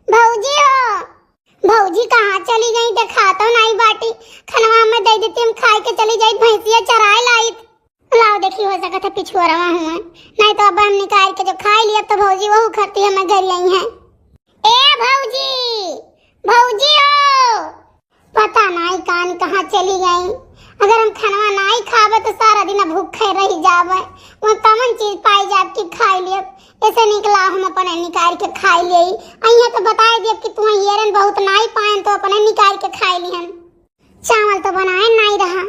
भौजी हो, भौजी कहाँ चली गई? देखा तो नहीं बाटी। खनवा में दे देती, हम खाए के चली जाई। भैंसिया चराए लाई। लाओ देखी, हो सका था पिछुआ रहा हूँ, नहीं तो अब हम निकाल के जो खा लिया। अब तो भौजी वहू खाती है, मैं घर आई है। ए भौजी, भौजी हो, पता नहीं कान कहाँ चली गई। अगर हम खनवा नहीं खावे तो सारा दिन भूखे रह जावे। वो कौन चीज पाई जाब की खाई लिए, ऐसे निकला हम अपने निकाल के खाई ले। अइया तो बताए दिए कि तू येरन बहुत नहीं पाए तो अपने निकाल के खाई लिहन। चावल तो बनाए नहीं रहा,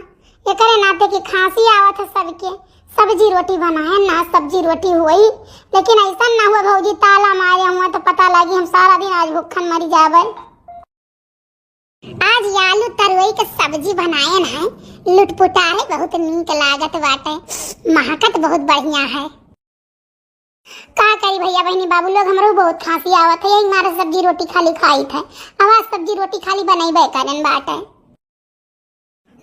ये करे नाते की खांसी आवत है सबके। सब्जी रोटी बनाए ना, सब्जी रोटी हुई, लेकिन ऐसा ना हुआ भौजी ताला मारे हुआ तो पता लगी हम सारा दिन आज भूखन मरी जावे। आज आलू तरुई के सब्जी बनाए ना, लुटपुटा है, बहुत नीक लागत बाटे, महकत बहुत बढ़िया है। का करी भैया बहनी बाबू लोग, हमरो बहुत खांसी आवत है, यही मारे सब्जी रोटी खाली खाई थे। आवाज सब्जी रोटी खाली बनैबे करन बाटे।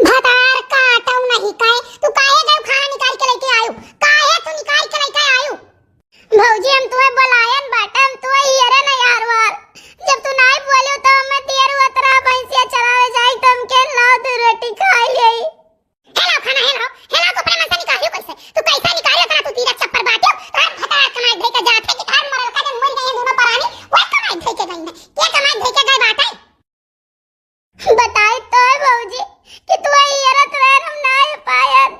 भतार काटौ नहीं काहे तू काहे गयो खाना निकाल के लेके आयो? काहे तू निकाल के लेके आयो? भौजी हम तुम्हें बुलायन बाटे, हम तुम्हें हियरे न यार वार। जब तू नहीं बोलियो तो मैं तेरे उतरा भैंसिया चरावे जाई तो हम के लाओ दो रोटी खा लेई। हेलो खाना हेलो हेलो को अपने मन से निकालियो कैसे? तू कैसे निकालियो खाना? तू तीरा चप्पर बाटियो तार भतार कमाई धे के जाथे कि थार मरल का मर गए दोनों परानी, वो कमाई धे के गई है। के कमाई धे के गए बाटे? बताई तो भौजी कि तू हियरत रह, हम नहीं पायन।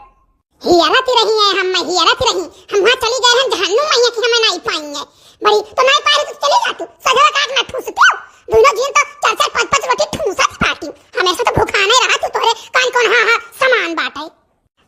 हियरत रही है हम, मैं हियरत रही। हम वहां चली गए हैं जहन्नुम मैया कि हमें नहीं पाएंगे। बड़ी तो नहीं पाए तो चली जा तू, सजवा काट ना ठूसते हो। दोनों जीन तो 4-4 5-5 रोटी ठूसत पाती। हमेशा तो भूखा नहीं रहा तू, तोरे कान कौन हां सामान बाटे।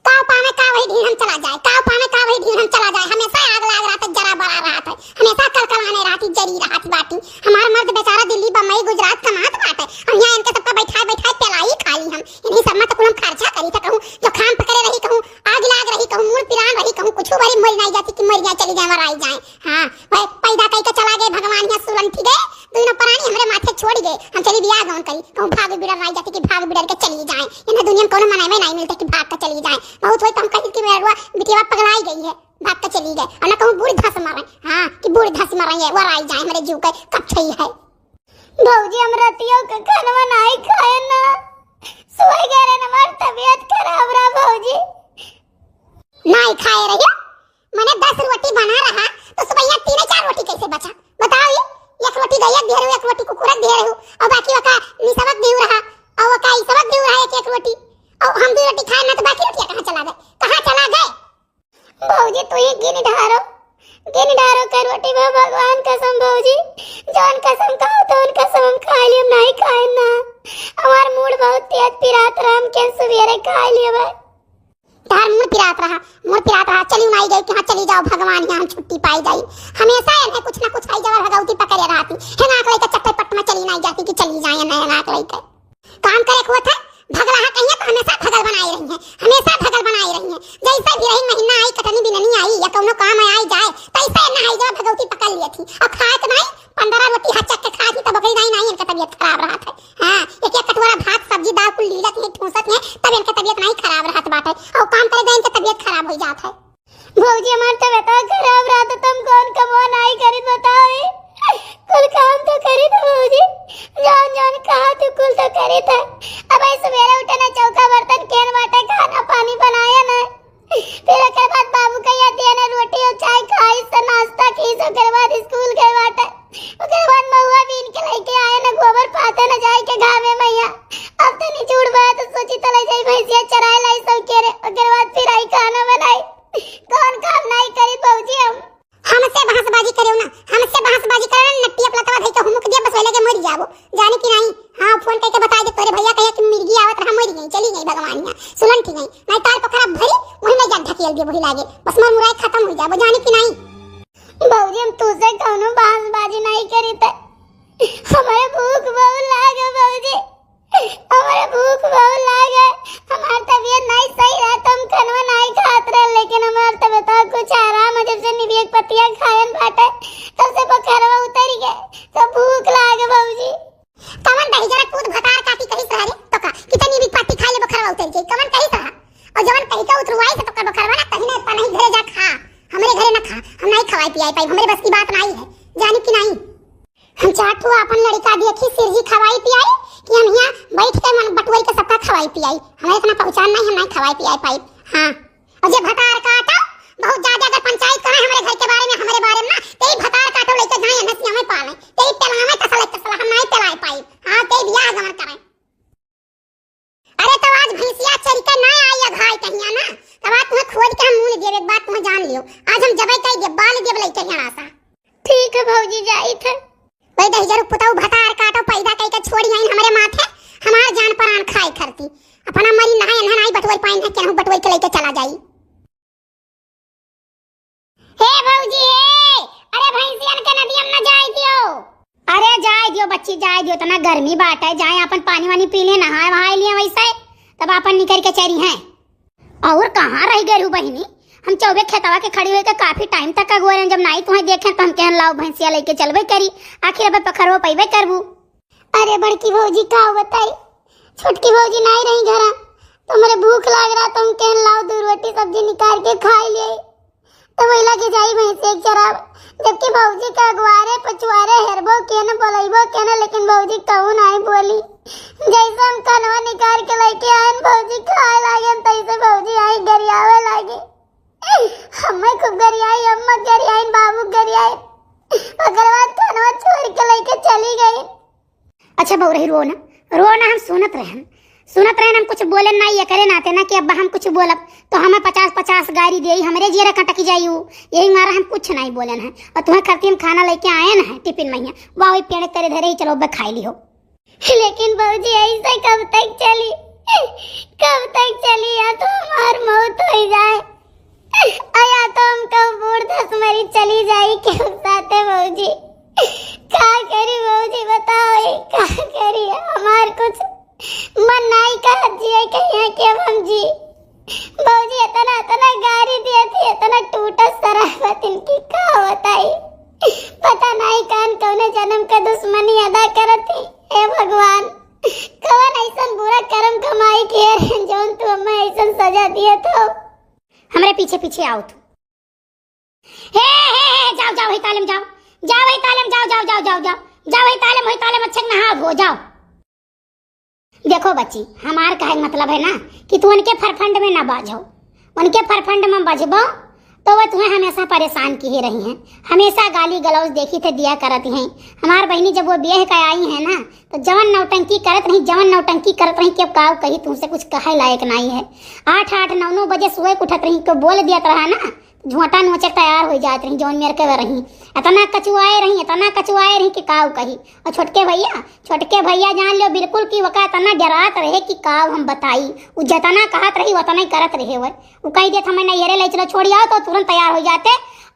काव पावे का वही दिन हम चला जाए, काव पावे का वही दिन हम चला जाए। हमेशा आग लाग रहा था, जरा बड़ा रहा था, हमेशा कलकलाने रहती, जरी रहती बाटी। हमारा मर्द बेचारा दिल्ली बम्बई गुजरात कमात बाटे, और यहाँ इनके सबका बैठा बैठा पेलाई खाली हम। इन्हीं सब में तो कुल हम खर्चा करी था, कहूं जो खाम पकड़े रही, कहूं आग लाग रही, कहूं मुड़ पिरान रही, कहूं कुछ बड़ी मर नहीं जाती कि मर जाए चली जाए मराई जाए। हां भाई पैदा कई के चला गए भगवान, यहाँ सुरंठी गए दोनों प्राणी हमरे माथे छोड़ गए। हम चली बियाह गांव करी, कहूं भाग बिड़र रह जाती कि भाग बिड़र के चली जाए। इन्हें दुनिया में कोनो मनावे नहीं मिलते कि भाग के चली जाए। बहुत होई तो हम कही कि मेरा बिटिया पगलाई गई है, भाग के चली गए। और ना कहूं बूढ़ी धस मारे, हां कि बूढ़ी धस मारे है, वो राई जाए हमारे जीव के कच्छई है। भौजी हम रतियों का खाना नहीं खाए ना, सोए गए रे, हमारी तबीयत खराब रहा भौजी। नहीं खाए रही मैंने 10 रोटी बना रहा तो सुबह 3-4 रोटी कैसे बचा बताओ? ये एक रोटी गया दे रहे हो, एक रोटी कुकुरक दे रहे हो, और बाकी वका निसबक दे रहा, और वका ई सबक दे रहा है एक रोटी, और हम 2 रोटी खाए ना तो बाकी रोटियां कहां चला गए? कहां चला गए? भौजी तू ही गिन ढारो कर रोटी में, भगवान कसम भौजी, जान कसम खाओ तो उन कसम हम खा लिए, नहीं खाए ना। हमार मूड बहुत तेज पिरात रहा, हम के सवेरे खा लिए भाई। तार मूड पिरात रहा, चली नहीं गई कि हां चली जाओ भगवान, यहाँ हम छुट्टी पाई जाई। हमेशा इन्हें कुछ ना कुछ आई जवर भगवती पकड़े रहती है ना, कोई का चट्टे में चली नहीं जाती कि चली जाए ना, ना कोई का काम करे हुआ था। भगला कहिए तो हमेशा भगल बनाई रही है, हमेशा भगल बनाई रही है। जैसे भी रही महीना आई, कटनी बिननी आई, या कोनो काम आई जाए तैसे ना आई जब भगवती पकड़ ली थी। और खाए तो नहीं 15 रोटी हाथ चक के खाई थी तब बकरी नहीं इनका तबीयत खराब रहा था। हां एक कटोरा भात सब्जी दाल कुल लीलत है, ठूसत है, तब इनका तबीयत नहीं खराब रहत बाटे, और काम करे गए इनका तबीयत खराब हो जात है। भौजी हमार तबीयत खराब रहा तो तुम कौन कमो नहीं करी बताओ? कुल काम तो करी था भौजी, जान कहा तो कुल तो करी था। अब ऐसे सवेरे उठे ना, चौका बर्तन केन बाटे, खाना पानी बनाया ना, फिर उसके बाद बाबू का या दिया ना रोटी और चाय खाई, से नाश्ता की, उसके बाद स्कूल गए बाटे, उसके बाद महुआ बीन के लेके आए ना, गोबर पाते ना जाए के घामे मैया। अब तो नहीं छूट पाया तो सोची तो ले जाई भैंसिया चराए लाई सब के रे, उसके बाद फिर आई खाना बनाई। कौन काम नहीं करी भौजी हम? हमसे बहसबाजी करो ना, हमसे बहसबाजी करो ना, नट्टी अपना तवा धई के हुमुक दिया बस लगे मर जाबो, जाने की नहीं। हां फोन करके बता दे तोरे भैया कहे कि मिर्गी आवत रहा, मर गई चली गई भगवान यहाँ सुलन की गई, नहीं तार पोखरा भरी वही में जान ढकेल दे, वही लागे बस मोर मुराई खत्म हो जाबो, जाने की नहीं। भौजी हम तुझसे कोनो बहसबाजी नहीं करी थे, हमारे भूख बहुत लागे भौजी, हमारे भूख बहुत लागे। हमारी तबीयत नहीं सही रहा तो हम खाना नहीं खाते रहे, लेकिन हमारी तबीयत कुछ आराम है। जब से निबियक पत्तियां खायन बाटे तब से बुखारवा उतर गए तो भूख लागे भौजी। कमन दही जरा कूद भतार काटी कही सहारे तो का कितनी भी पत्ती खा ले बुखारवा उतर गई, कमन कही सहा, और जवन कही का उतरवाई से तो का बुखारवा ना कहीं ना नहीं घरे जा खा, हमारे घरे ना खा, हम नहीं खवाई पियाई पाई, हमारे बस की बात नहीं है, जाने की नहीं। हम चाटू अपन का देखी सिरजी खवाई पियाई कि हम यहाँ बैठ के मन बटुआई के सबका खवाई पियाई। हमें इतना पहचान नहीं, हम नहीं खवाई पियाई पाई। हाँ, और जे भतार काटा बहुत ज्यादा अगर पंचायत करे हमारे घर के बारे में, हमारे बारे में ना, तेरी भतार काटो लेके जाए नसिया में पाले, तेरी पेलावे कसला हम नहीं पेलाई पाई। हाँ, तेरी बियाह गमन करें। अरे तो आज भैंसिया चल के ना आई घाय कहिया ना, तब आज तुम्हें खोद के हम मुंह देब, एक बात तुम्हें जान लियो। आज हम जबै कई देब, बाल देब लइके यहाँ सा। ठीक है भौजी, जाई थे भाई 10,000 पुताऊ भतार काटो पैदा कई के छोड़ी आई हमारे माथे, हमार जान प्राण खाए करती। अपना मरी नहाय अन्हा नहीं बटवई पाइन है, केहू बटवई के लेके चला जाई। हे भौजी हे, अरे भैंसियन के नदियम न जाई दियो। अरे जाए दियो बच्ची, जाए दियो, तना गर्मी बाट है, जाए अपन पानी वानी पी ले, नहाए वहाए लिए वैसे, तब अपन निकल के चली हैं। और कहाँ रह गई बहिनी, हम चौबे खेतवा के खड़ी हुई के काफी टाइम तक का गोरे, जब नहीं तुम्हें देखे तो हम कहन लाओ भैंसिया लेके चलबे करी, आखिर अब पखरवा पैबे करबू। अरे बड़की भौजी का बताई, छोटकी भौजी नहीं रही घरा, तो मेरे भूख लाग रहा, तो हम कहन लाओ 2 रोटी सब्जी निकाल के खा लिए, तो वही लगे जाई भैंसे एक चराब। जबकि भौजी का अगवारे पछुआरे हेरबो के न बोलैबो के न, लेकिन भौजी कहू नहीं बोली। जैसे हम कनवा निकाल के लेके आए भौजी खाए लागे, तैसे भौजी आई गरियावे लागे। हमें खूब गरियाई, अम्मा गरियाई, बाबू गरियाई, ओकर बाद कनवा छोड़ के लेके चली गई। अच्छा बहु रही, रोना रोना, हम सुनत रहन, हम कुछ बोले ना, ये करे नाते ना कि अब्बा हम कुछ बोलब तो हमें 50-50 गारी दे, हमरे जीरा कटकी जाई, यही मारा हम कुछ नहीं बोलन है। और तुम्हें करती हम खाना लेके आए ना टिफिन में, वही पेड़ तेरे धरे ही, चलो खाई ली हो। लेकिन भौजी ऐसे कब तक चली, या तो हमार मौत हो जाए, या तो हम कब बूढ़ 10 मरी चली जाई के साथे। भौजी क्या करी भौजी, बताओ क्या करी, हमार कुछ मन नहीं कहा जिए कहिए कि अब हम जी। भौजी इतना गारी दिए थी, इतना टूटा सराफत इनकी का बताई, पता नहीं कौन जन्म का दुश्मनी अदा करती। हे भगवान, कौन ऐसा बुरा कर्म कमाई किए जौन तू हमें ऐसा सजा दिए तो। हमरे पीछे पीछे आओ तू, हे जाओ ही तालम, जाओ ही तालम, जाओ ही तालम, अच्छा नहा हो जाओ। देखो बच्ची, हमार कहे मतलब है ना कि तू उनके फरफंड में ना बाझो, उनके फरफंड में बजबो तो वह तुम्हें हमेशा परेशान की ही रही हैं, हमेशा गाली गलौज देखी थे दिया करती हैं। हमार बहनी जब वो ब्याह का आई है ना, तो जवन नौटंकी करत रही कि काव कही तुमसे कुछ कहे लायक नहीं है। 8-8, 9-9 बजे सुबह उठत रही, को बोल दिया रहा ना, झोंटा नोचे तैयार हो जात रही, जौन मेरे के रही, इतना कचुआए रही कि काव कही। और छोटके भैया जान लो बिल्कुल कि वका इतना डरात रहे कि काव हम बताई, उ जतना कहत रही उतना ही करत रहे। वो कही देत हमें नैहरे ले चलो छोड़ आओ, तो तुरंत तैयार हो जाते,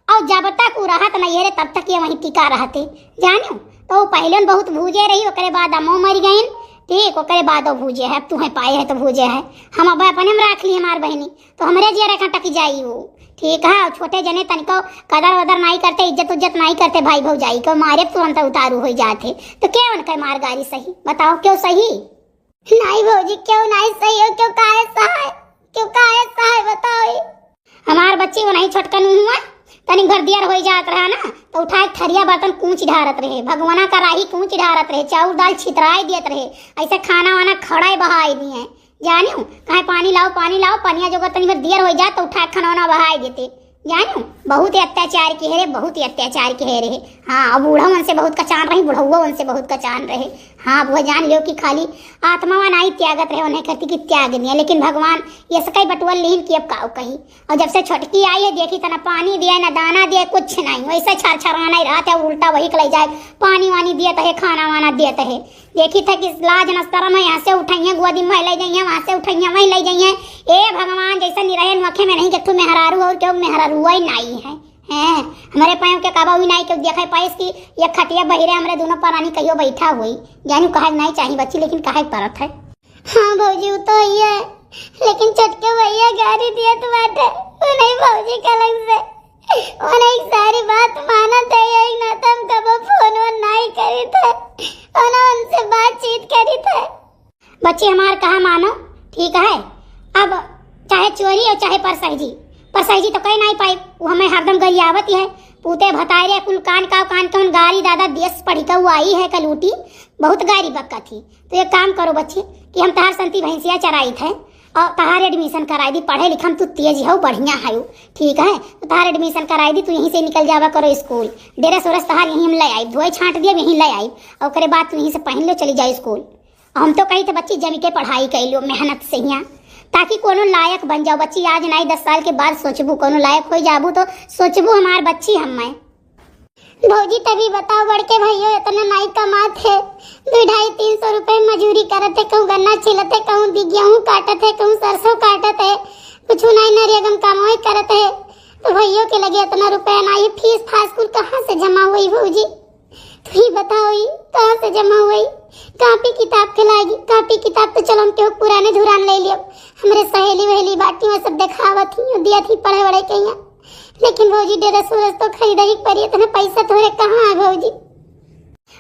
और जब तक वो रहत नैहरे तब तक ये वहीं टिका रहते, जानो। तो पहले बहुत भूजे रही, ओकरे बाद अम्मो मर गई, ठीक, ओकरे बाद भूजे है, तुम्हें पाए है तो भूजे है, हम अब अपने में रख ली हमार बहनी, तो हमरे जे रखा टक जाई वो, ठीक है। छोटे जने तनिको कदर वदर नहीं करते, इज्जत नहीं करते, भाई भौजाई को मारे तुरंत उतारू हो जाते, तो क्यों उनका मार गारी सही, बताओ क्यों सही नहीं भौजी, क्यों नहीं सही हो, क्यों काहे सहाय बताओ। हमार बच्ची वो नहीं छोटकन हुआ, तनी घर दियर हो जात रहा ना, तो उठाए थरिया बर्तन कूच ढारत रहे, भगवाना का राही कूच ढारत रहे, चाउर दाल छितराई देत रहे, ऐसे खाना वाना खड़ाई बहाई दिए, जानियो कहे पानी लाओ, पनिया जो तनी भर दियर हो जाए तो उठा खाना बहाई देते, जानियो बहुत ही अत्याचार किए रहे। हाँ, अब बूढ़ा उनसे बहुत कचान रही, बुढ़ौआ उनसे बहुत कचान रहे। हाँ, वो जान लो कि खाली आत्मा नहीं त्यागत रहे, उन्हें कहती कि त्याग दिया, लेकिन भगवान ये सकाई बटुअल लीन की अब काव कही। और जब से छोटकी आई है देखी तो ना पानी दिया ना दाना दिया, कुछ नहीं, वैसे छरछराना ही रहा था, उल्टा वही ले जाए, पानी वानी दिया है, खाना वाना दिया है। देखी था कि लाज नस्तरा में यहाँ से उठाइए गोदी में ले जाइए, वहाँ से उठाइए वहीं ले जाइए। ए भगवान, जैसा निरहे नोखे में नहीं कि मेहरारू और क्यों मेहरारू ही नहीं है, हैं हमारे पायों के काबा हुई नहीं क्यों देखा पाइस की ये खटिया बहिरे हमारे दोनों परानी कहियो बैठा हुई, जानू कहा नहीं चाहिए बच्ची, लेकिन कहा परत है। हाँ भौजी, वो तो ही है, लेकिन चटके भैया गाड़ी दिया तो बात है, वो नहीं भौजी का लग से, वो नहीं सारी बात माना था, यही ना तुम कबो फोन वोन नहीं करी थे, उनसे बातचीत करी थे। बच्ची हमार कहा मानो, ठीक है, अब चाहे चोरी और चाहे परसही तो कहीं नहीं पाई, वो हमें हरदम गरियावत है, पूते भतारे कुल कान का गारी दादा देश पढ़ी लड़का वो आई है कलूटी, बहुत गारी बक्का थी। तो एक काम करो बच्चे कि हम तहार संती भैंसिया चराई थे और तहार एडमिशन कराई दी। पढ़े लिखम तू तेज हो, बढ़िया है, ठीक है। तो तहार एडमिशन कराई दी, तू यहीं से निकल जावा करो स्कूल। डेरा सोरस तहार यहीं हम ले आई, धोए छाँट दिया यहीं ले आई, और करे बाद तू यहीं से पहन लो चली जाए स्कूल। हम तो कही थे बच्ची जमी के पढ़ाई कर लो मेहनत से यहाँ, ताकि कोनो लायक बन जाओ बच्ची। आज नहीं 10 साल के बाद सोचबू कोनो लायक हो जाबू तो सोचबू हमार बच्ची हम मैं। भौजी तभी बताओ बड़के भैया इतना नहीं कमाते, 200-300 रुपए मजूरी करते, कहूँ गन्ना छिलते, कहूँ गेहूँ काटते, कहूँ सरसों काटते, कुछ नहीं नरेगा कमाई करते। तो भैया के लगे इतना रुपया नहीं, फीस फास कुल कहाँ से जमा हुई भौजी? तू ही बताओ कहाँ से जमा हुई? कापी किताब के लाएगी, कापी किताब तो चलो हम क्यों पुराने धुरान ले लियो। हमारे सहेली वहेली बाटी में सब दिखावा थी, दिया थी पढ़े वढ़े के यहाँ। लेकिन भौजी डेरा सूरज तो खरीदा ही पड़ी, इतना पैसा थोड़े कहाँ है भौजी?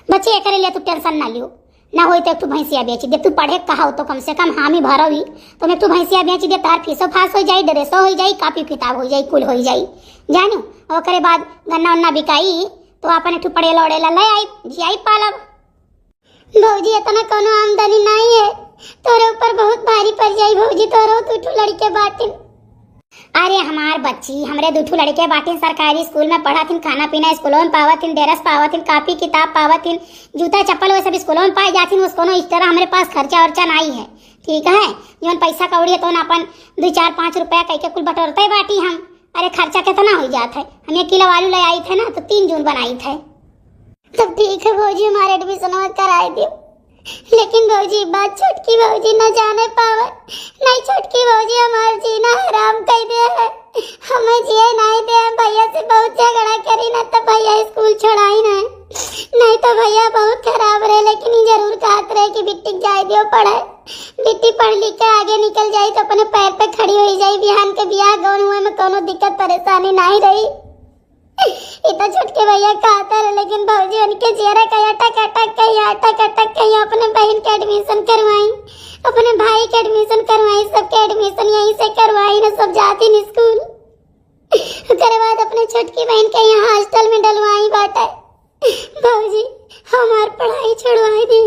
बच्चे ये करे ले तू टेंशन ना लियो, ना होई तो तू भैंसिया बेच दे। तू पढ़े कहा हो तो कम से कम हामी भरो ही तो मैं तू भैंसिया बेच दे, तार फीसो फास हो जाई, ड्रेसो हो जाई, कापी किताब हो जाई, कुल हो जाई, जानू। और करे बाद गन्ना वन्ना बिकाई तो अपन एक पड़ेला उड़ेला ले आई जियाई पालब। भौजी इतना कोनो आमदनी नहीं है, तोरे ऊपर बहुत भारी पड़ जाई भौजी, तोरो दूठू लड़के बाटिन। अरे हमार बच्ची हमरे दूठू लड़के बाटिन सरकारी स्कूल में पढ़ातिन, खाना पीना स्कूलों में पावतिन, ड्रेस पावतिन, कापी किताब पावतिन, जूता चप्पल वो सब स्कूलों में पाई जातिन। उसको इस तरह हमारे पास खर्चा वर्चा नहीं है, ठीक है। जो पैसा कौड़ी है तो अपन 2-4-5 रुपया कह के कुल बटोरते बाटी हम। अरे खर्चा कितना हो जाता है? हम 1 किलो आलू ले आई थे ना तो 3 जून बनाई थे। तब ठीक है भौजी हमारे एडमिशन कराई दियो, लेकिन भौजी बात छोटकी भौजी न जाने पावे। नहीं छोटकी भौजी हमार जीना हराम कर दे है, हमें जिए नहीं दे। भैया से बहुत झगड़ा करी ना तो भैया स्कूल छोड़ाई नहीं तो भैया बहुत खराब रहे। लेकिन ये जरूर कहते रहे कि बिट्टी जाए दियो पढ़े, बिट्टी पढ़ लिख के आगे निकल जाए तो अपने पैर पे खड़ी हो जाए, बिहान के ब्याह गौन हुए में कोनो दिक्कत परेशानी नहीं रही। इतना छोटके भैया कहता रहे, लेकिन भौजी उनके चेहरे का अटक अटक कहीं अपने बहन के एडमिशन करवाई, अपने भाई के एडमिशन करवाई, सबके एडमिशन यहीं से करवाई ना, सब जाती न स्कूल। उसके बाद अपने छोटकी बहन के यहाँ हॉस्टल में डलवाई बाटे। भौजी हमार पढ़ाई छुड़वाई दी।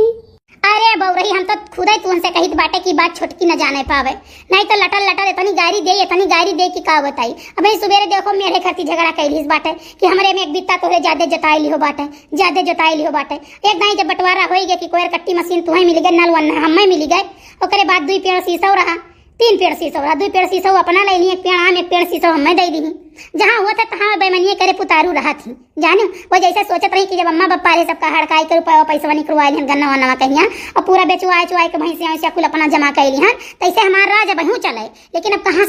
अरे बउरही हम तो खुद ही तुमसे कही बाटे की बात छोटकी न जाने पावे, नहीं तो लटल लटल इतनी गारी दे कि का बताई। अब सुबेरे देखो मेरे खती झगड़ा कैलिस बाटे कि हमरे में एक बित्ता तो ज्यादा जोताई लिहो बाटे, एक दाई जब बंटवारा हो गया कि कोयर कट्टी मशीन तुम्हें मिल गए, नल वन हमें मिल गए। ओकरे बाद 2 पेड़ शीशो रहा, 3 पेड़ शीशो रहा, 2 पेड़ शीशो अपना ले ली, 1 पेड़ आम 1 पेड़ शीशो हमें दे दी। जहाँ हुआ था तहाँ बेमनिए करे पुतारू रहा थी, जानू। वो जैसे सोचत रही कि जब अम्मा बप्पा रे सबका हड़काई के रुपया पैसा निकलवाई गन्ना वन्ना कहिया और पूरा बेचवाए चुआए के भैंसिया कुल अपना जमा कैली हन, तैसे हमारा राज बहू चले। लेकिन अब कहाँ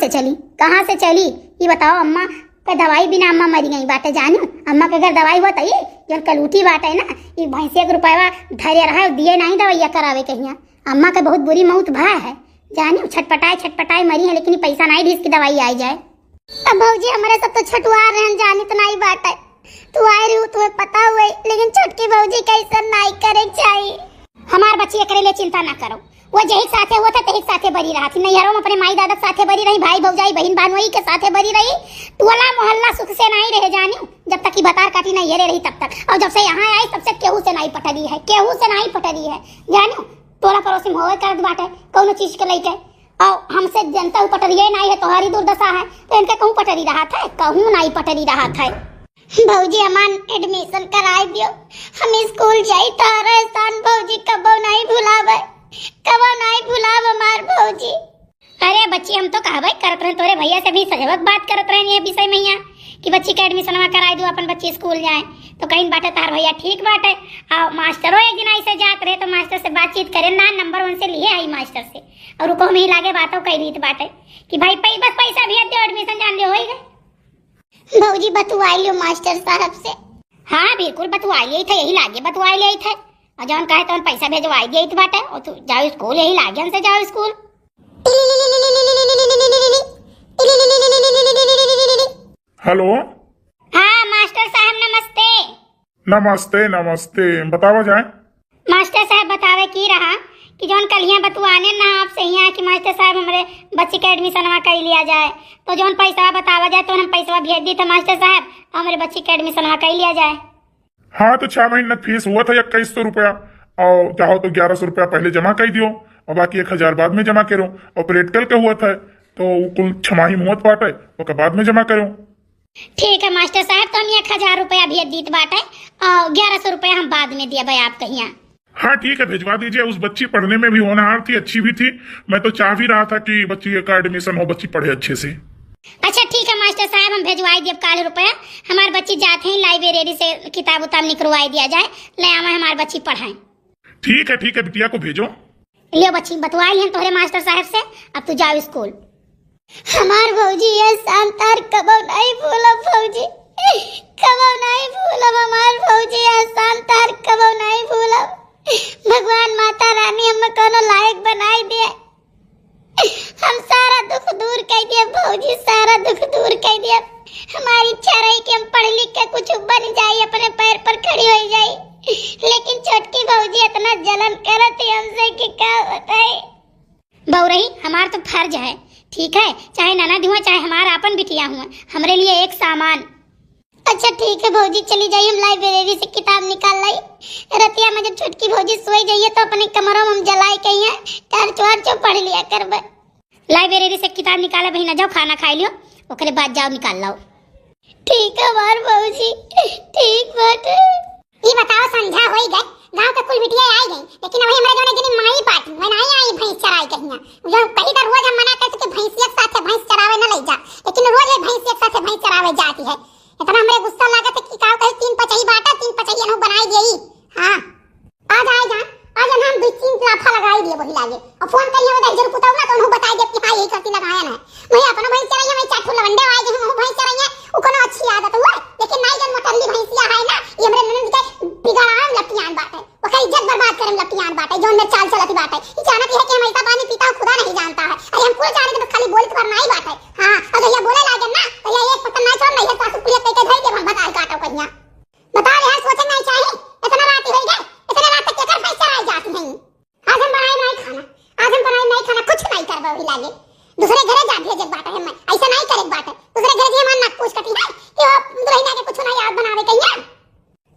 से चली ये बताओ? अम्मा का दवाई बिना अम्मा मरी गई बाटे, जानू। अम्मा के अगर दवाई होता ये जो कलूठी बाटे ना, ये भैंसिया के रुपया धैर्य रहा दिए नहीं दवाइया करावे कहिया। अम्मा के बहुत बुरी मौत भा है, जानू। छटपटाए मरी है, लेकिन पैसा नहीं दी इसकी दवाई आई जाए। अब भौजी हमारे सब तो छटुआ रहे जानी तो नहीं बात है, तू आए रही तुम्हें पता हुआ, लेकिन छोटकी भौजी कैसा नहीं करे चाहिए। हमार बच्ची करे ले चिंता ना करो, वो जही साथे हुआ था तही साथे बरी रहा थी। नैहरों में अपने माई दादा साथे बरी रही, भाई भौजाई बहन भानवई के साथे बरी रही, टोला मोहल्ला सुख से नहीं रहे, जानू। जब तक की बतार काटी नहीं रही तब तक, और जब से यहाँ आई तब से केहू से नहीं पटरी है, जानू। टोला पड़ोसी में होए कर बाटे कौनो चीज के लेके, और हमसे जनता पटरिए नहीं है, तोहारी दुर्दशा है। तो इनका कहूँ पटरी रहा था, कहूँ नहीं पटरी रहा था। भौजी हमान एडमिशन कराई दियो, हम स्कूल जाई तारा स्थान भौजी कबो नहीं भुलावे हमार भौजी। अरे बच्ची हम तो कहबे करत रहे, तोरे भैया से भी सहयोग बात करत रहे ये विषय में यहाँ कि बच्ची का एडमिशन कराई दो, अपन बच्ची स्कूल जाए। तो कहीं बाटे तार भैया ठीक बाटे, और मास्टरों एक दिन ऐसे जात रहे तो मास्टर से बातचीत करे ना, नंबर 1 से लिए आई मास्टर से, और रुको में ही लागे बातों कही रीत बाटे कि भाई बस पैसा भेज दो एडमिशन जान दे होई गए। भौजी बतुआई लियो मास्टर साहब से। हाँ बिल्कुल बतुआई लिये थे, यही लागे बतुआई लिये थे, और जौन कहे तो पैसा भेजवाई दिए बाटे, और तू जाओ स्कूल, यही लागे से जाओ स्कूल। हेलो। हाँ मास्टर साहब नमस्ते बतावा जाए। मास्टर साहब बतावे की रहा कि जौन कलियां बतुआने ना आपसे यहाँ कि मास्टर साहब हमारे बच्चे का एडमिशन कर लिया जाए, तो जौन पैसा बतावा जाए तो हम पैसा भेज दी था मास्टर साहब, हमारे बच्चे का एडमिशन कर लिया जाए। हाँ तो 6 महीने फीस हुआ था 2100 रुपया, और चाहो तो 1100 रुपया पहले जमा कर दियो और बाकी 1000 बाद में जमा करो। और प्रैक्टिकल का हुआ था तो कुल 6 माही मुहत बाटे ओके बाद में जमा करो। ठीक है मास्टर साहब, तो हम 1000 रुपया भी दीत बाटे और 1100 रुपया हम बाद में दिया भाई आप कहिया। हाँ ठीक है, भिजवा दीजिए। उस बच्ची पढ़ने में भी होनहार थी, अच्छी भी थी। मैं तो चाह भी रहा था कि बच्ची का एडमिशन हो, बच्ची पढ़े अच्छे से। अच्छा ठीक है मास्टर साहब, हम भेजवाई दिए 40 रुपया। हमारे बच्ची जाते हैं लाइब्रेरी से किताब उताब निकलवाई दिया जाए, ले आवा हमारे बच्ची पढ़ाएं। ठीक है बिटिया को भेजो। लियो बच्ची बतवाई हैं तोहरे मास्टर साहब से, अब तू जाओ स्कूल। हमार भौजी ये शानदार कबो नहीं भूलब भौजी, कबो नहीं भूलब हमार भौजी ये शानदार कबो नहीं भूलब। भगवान माता रानी हमें कोनो लायक बनाई दे, हम सारा दुख दूर कर दिया भौजी, सारा दुख दूर कर दिया। हमारी इच्छा रही कि हम पढ़ लिख के कुछ बन जाए, अपने पैर पर खड़ी हो जाए, लेकिन छोटकी भौजी इतना जलन करती हमसे कि क्या बताए। बौरही हमार तो फर्ज है, ठीक है, चाहे ननद हुआ चाहे हमारा अपन बिटिया हुआ, हमरे लिए एक सामान। अच्छा ठीक है भौजी, चली जाइए, हम लाइब्रेरी से किताब निकाल लाई। रतिया में जब छोटकी भौजी सोई जाइए तो अपने कमरों में हम जलाई कहीं है टार्च पढ़ लिया करबे। लाइब्रेरी से किताब निकाला बहिना, जाओ खाना खा लियो, ओकरे बाद जाओ निकाल लाओ। ठीक है मार भौजी, ठीक बात। ये बताओ संध्या होई गई, गांव के कुल बिटिया आई गई, लेकिन अभी हमरा जोने जनी माई पाटी मैं नहीं आई भैंस चराई कहिया। मुझे कहीं तो रोज हम मना करते कि भैंसिया के साथ भैंस चरावे न ले जा, लेकिन रोज भैंसिया के साथ भैंस चरावे जाती है। इतना हमरे गुस्सा लागत है कि काव कहे 3 पचई बाटा 3 पचई अनु बनाई देई। हां आज आए जा, आज हम 2-3 लाफा लगाई दिए वही लागे, और फोन करिए उधर जरूर पुताऊ ना तो उन्हों बताई दे कि हां यही करती लगाया ना। मैं अपना भैंस चराई, मैं चाटू लवंडे आए जे हम भैंस चराई, उ कोनो अच्छी आदत हुआ, लेकिन नहीं जन मोटरली भैंसिया है ना, ये हमरे ननद के बिगड़ाम लपियान बाटे, ओकर इज्जत बर्बाद करम लपियान बाटे, जोन में चाल चलती बाटे। ई जानत है कि हम ऐसा पानी पीता खुदा नहीं जानता है, अरे हम पूरा जाने के खाली बोलत पर नहीं बाटे। हां अगर ये बोले लागे ना तो ये एक पत्ता ना छोड़ नहीं है, सासु पुलिया कह के धई दे हम बता काटो कहिया। बता रे सोचे नहीं चाहिए, इतना रात हो गई, इतना रात तक केकर भैंस चराई जाती नहीं। आज हम बनाए नहीं खाना, आज हम बनाए नहीं खाना, कुछ नहीं करबे वही लागे, दूसरे घरे जा भेजे बाटे हम, ऐसा नहीं करे बाटे। दूसरे घरे जे मन नाक पूछ कटी है कि वो दुल्हनिया के कुछ नहीं याद बनावे कहिया।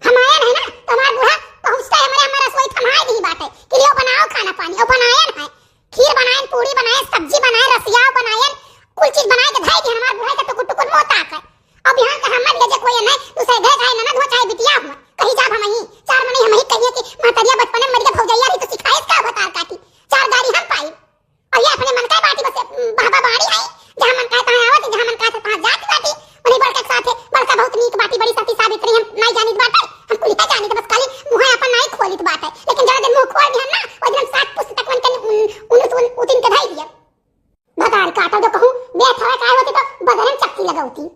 हम आया नहीं ना तो हमार बूढ़ा पहुंचता है हमारा रसोई थमाए दी बाटे कि लियो बनाओ खाना पानी, और बनाया है खीर बनाए, पूरी बनाए, सब्जी बनाए, रसिया बनाए, कुल चीज बनाए के भाई दी हमार बूढ़ा का तो कुट मोता है। अब यहां का हम ले जे कोई नहीं, दूसरे घर जाए ननद हो चाहे बिटिया हो, कहीं जा हम ही 4 महीने हम ही कहिए कि मातरिया बचपन में मर के भौजैया रही तो सिखाए का बता काटी 4 गाड़ी हम पाई, और ये अपने मन का बाटी बस बाबा बाड़ी है, जहां मन का तहां आवत, जहां मन का तहां जात बाटी। मनी बड़का के साथ है, बड़का बहुत नीक बाटी, बड़ी सती सावित्री हम नहीं जानित बाटे, हम कुल ही जानित बस खाली मुंह अपन नहीं खोलित बाटे, लेकिन जरा दिन मुंह खोल दिहन ना ओ दिन 7 पुस्तक मन के उतिन के धई दिया। भतार काटा जो कहूं बेथ है काय होती तो बदरन चक्की लगाउती।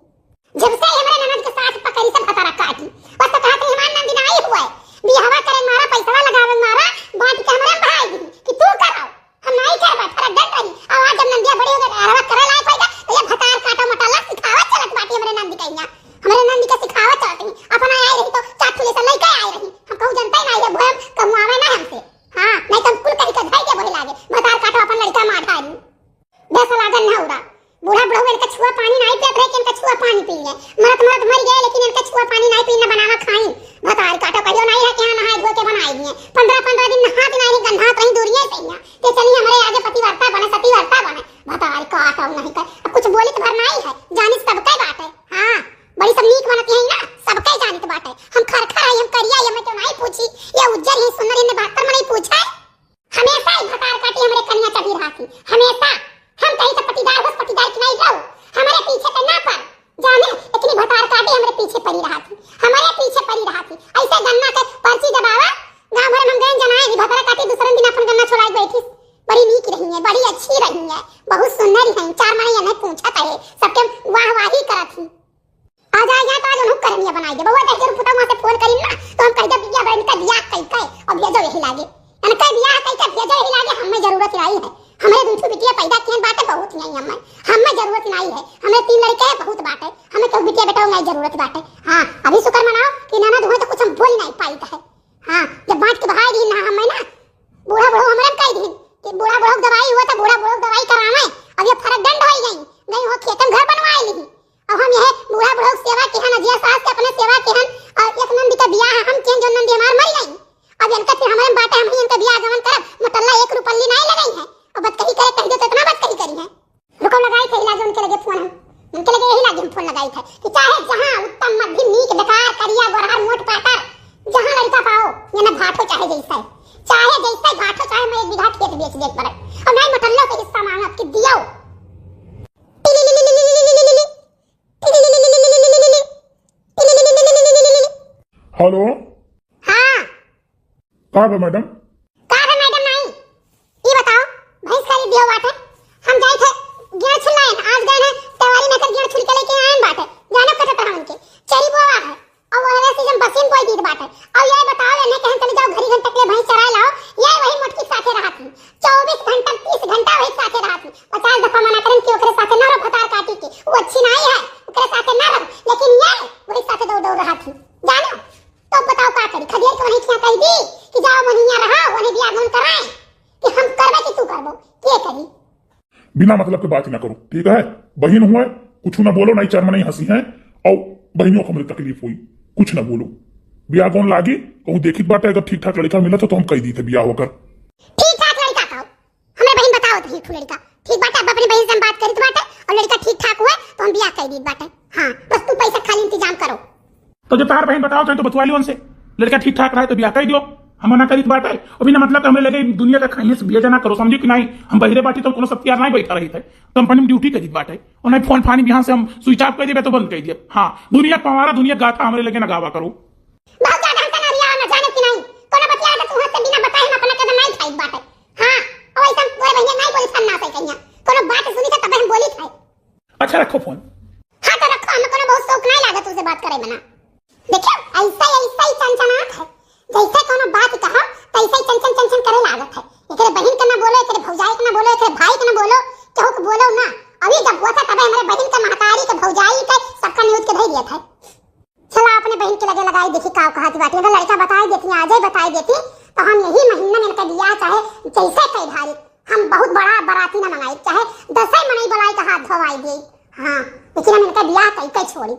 जब से हमारे ननद के साथ पकड़ी से भतारा काटी, बस तो कहते हमार नंदी नहीं हुआ है, बियाहवा करे मारा, पैसा लगावे मारा, बात के हमरे भाई दी कि तू कराओ, हम नहीं करबा, थोड़ा डर करी। और आज जब नंदिया बड़ी हो गई अरवा करे लायक होगा तो ये भतार काटा मटाला सिखावा चलत बाटी हमरे नंदी कहिया, हमरे नंदी के सिखावा चलत अपना आई रही तो चाटू ले लई के आई रही, हम कहू जनता नहीं है भोम कमावे ना हमसे। हां नहीं तो कुल कही के धई के बोले लागे भतार काटा अपन लड़का माठा दी बेस लागन ना उड़ा। बूढ़ा बुढ़ऊ इनका छुआ पानी नहीं पियत रहे कि इनका छुआ पानी पी ले, मरत मरत मर गए लेकिन इनका छुआ पानी नहीं पीना बनावा खाई। भतार काटा कहियो नहीं है कि हां नहाए धो के बनाई दिए, 15-15 दिन नहात नहीं गंधा कहीं दूरिये से ही ते चली हमारे आगे पतिव्रता बने, सतीव्रता बने। भतार काटा नहीं कर, अब कुछ बोली तो भर नहीं है, जानिस सबके बात है। हां बड़ी सब नीक बनती है ना, सबके जानित बात है। हम खरखर आई, हम करिया ये मैं तो नहीं पूछी, ये उज्जर ही सुंदर ने 72 में नहीं पूछा। हमेशा ही भतार काटी हमरे कन्या चढ़ी रही, हमेशा हम कहीं से पटीदार हो, पटीदार की नहीं जाओ, हमारे पीछे तो ना पर जाने, लेकिन भतार काटे हमरे पीछे पड़ी रहा थी, हमारे पीछे पड़ी रहा थी। ऐसे गन्ना के पर्ची दबावा गांव भर हम गए जनाए भतार काटे, दूसरे दिन अपन गन्ना छोड़ाई बैठी, बड़ी नीक रही है, बड़ी अच्छी रही है, बहुत सुंदर है। 4 महीने नहीं पूछा है, सबके वाह वाही करत थी। आज आ जा तो आज उन्हों करनिया बनाई दे, बहुत जरूर पुता वहां से फोन करी ना तो हम कह दे बिया बहन का बियाह कई कई और भेजो यही लागे, अनका बियाह कई का भेजो यही लागे, हमें जरूरत आई है, हमें दूसरी बिटिया पैदा किए बातें बहुत नहीं हमें जरूरत नहीं है, हमें 3 लड़के हैं बहुत बात है, हमें तो बिटिया बेटा नहीं जरूरत बात है। हां अभी शुक्र मनाओ कि ननद हुए तो कुछ हम बोल नहीं पाई है। हां जब बात के भाई दी ना हमें ना बूढ़ा बूढ़ा हमरे कह दी कि बूढ़ा बूढ़ा दवाई हुआ था, बूढ़ा बूढ़ा दवाई करावे, अब ये फरक दंड हो गई हो खेत में घर बनवाए ली, अब हम यह बूढ़ा बूढ़ा सेवा के हन अजिया सास के अपने सेवा के हन, और एक नंदी का बियाह हम देख पर और नहीं मटल्ला के हिस्सा मांगत कि दियो। हेलो, हाँ कहाँ है मैडम? मैडम नहीं, ये बताओ भैंस खरीद दियो बाटे। हम गए थे गेड़ छुलाए, आज गए हैं तवारी में कर गेड़ छुल के लेके आए बाटे। जानो कटे तरह उनके चरी बोआ है और वो है सीजन बसीन कोई दीद बाटे। और ये बताओ ने कहे चले जाओ घड़ी घंटे के भैंस चराए लाओ, ये वही मोटकी साथे रहा थी 24 घंटा 30 घंटा वही साथे रहा थी। 50 दफा मना करन कि ओकरे साथे ना रहो, भतार काटी के वो अच्छी नहीं है, ओकरे साथे ना रहो, लेकिन ये वही साथे दौड़ दौड़ रहा थी। जानो तो बताओ का करी? खदियर को नहीं खिया कह दी कि जाओ मनिया रहा वही बियाह गन कराए कि हम करबे कि तू करबो, के करी? बिना मतलब के बात ही ना करो, ठीक है? बहन हुए कुछ ना बोलो, नहीं चर्म नहीं हंसी है और बहनों को मेरी तकलीफ हुई, कुछ ना बोलो। बियाह कौन लागी कहूँ देखी बात है, अगर ठीक ठाक लड़का मिला तो हम कह दी थे बियाह होकर। ठीक ठाक लड़का कहो, हमें बहन बताओ तो ठीक लड़का ठीक बात है। अब अपनी बहन से हम बात करी तो बात है और लड़का ठीक ठाक हुआ तो हम बियाह कह दी बात है। हाँ बस तू पैसा खाली इंतजाम करो। तो जो तार बहन बताओ तो बतवा ली उनसे, लड़का ठीक ठाक रहा है तो ब्याह कर दियो। हम मना करी बात है और बिना मतलब हमें लगे दुनिया का खाइए से बिया ना करो, समझो कि नहीं हम बहिरे बाटी तो कोनो सत्यार नहीं बैठा रही थे, कंपनी में ड्यूटी करी बात है और नहीं फोन फानी यहाँ से हम स्विच ऑफ कर दिए तो बंद कर दिए। हाँ दुनिया पवारा दुनिया गाथा हमारे लगे ना गावा करो। बहुत ज्यादा हमका ना रिया ना जाने कि नहीं कोनो बतिया तो तू से बिना बताए हम अपना कदम नहीं खाई बात है। हां और ऐसा कोई बहन नहीं बोली सन्ना से कहिया कोनो बात सुनी तो तब हम बोली थे। अच्छा रखो फोन। हां तो रखो, हमें कोनो बहुत शौक नहीं लागत तुझसे बात करे बना। देखियो ऐसा ही चंचनात है, जैसे कोनो बात कहा तैसे ही चंचन करे लागत है। एकरे बहन के ना बोलो, एकरे भौजाई के ना बोलो, एकरे भाई के ना बोलो, केहू के बोलो ना। अभी जब हुआ था तब हमारे बहन का महतारी के भौजाई के सबका न्यूज के धर दिया था। चला अपने बहन के लगे लगाई देखी का कहा थी बात, अगर लड़का बताई देती आज ही बताई देती तो हम यही महीना में इनका बियाह चाहे जैसे कई धारी हम बहुत बड़ा बाराती ना मंगाई, चाहे 10 मनाई बुलाई का हाथ धोवाई दी। हां लेकिन हम इनका बियाह कई छोड़ी।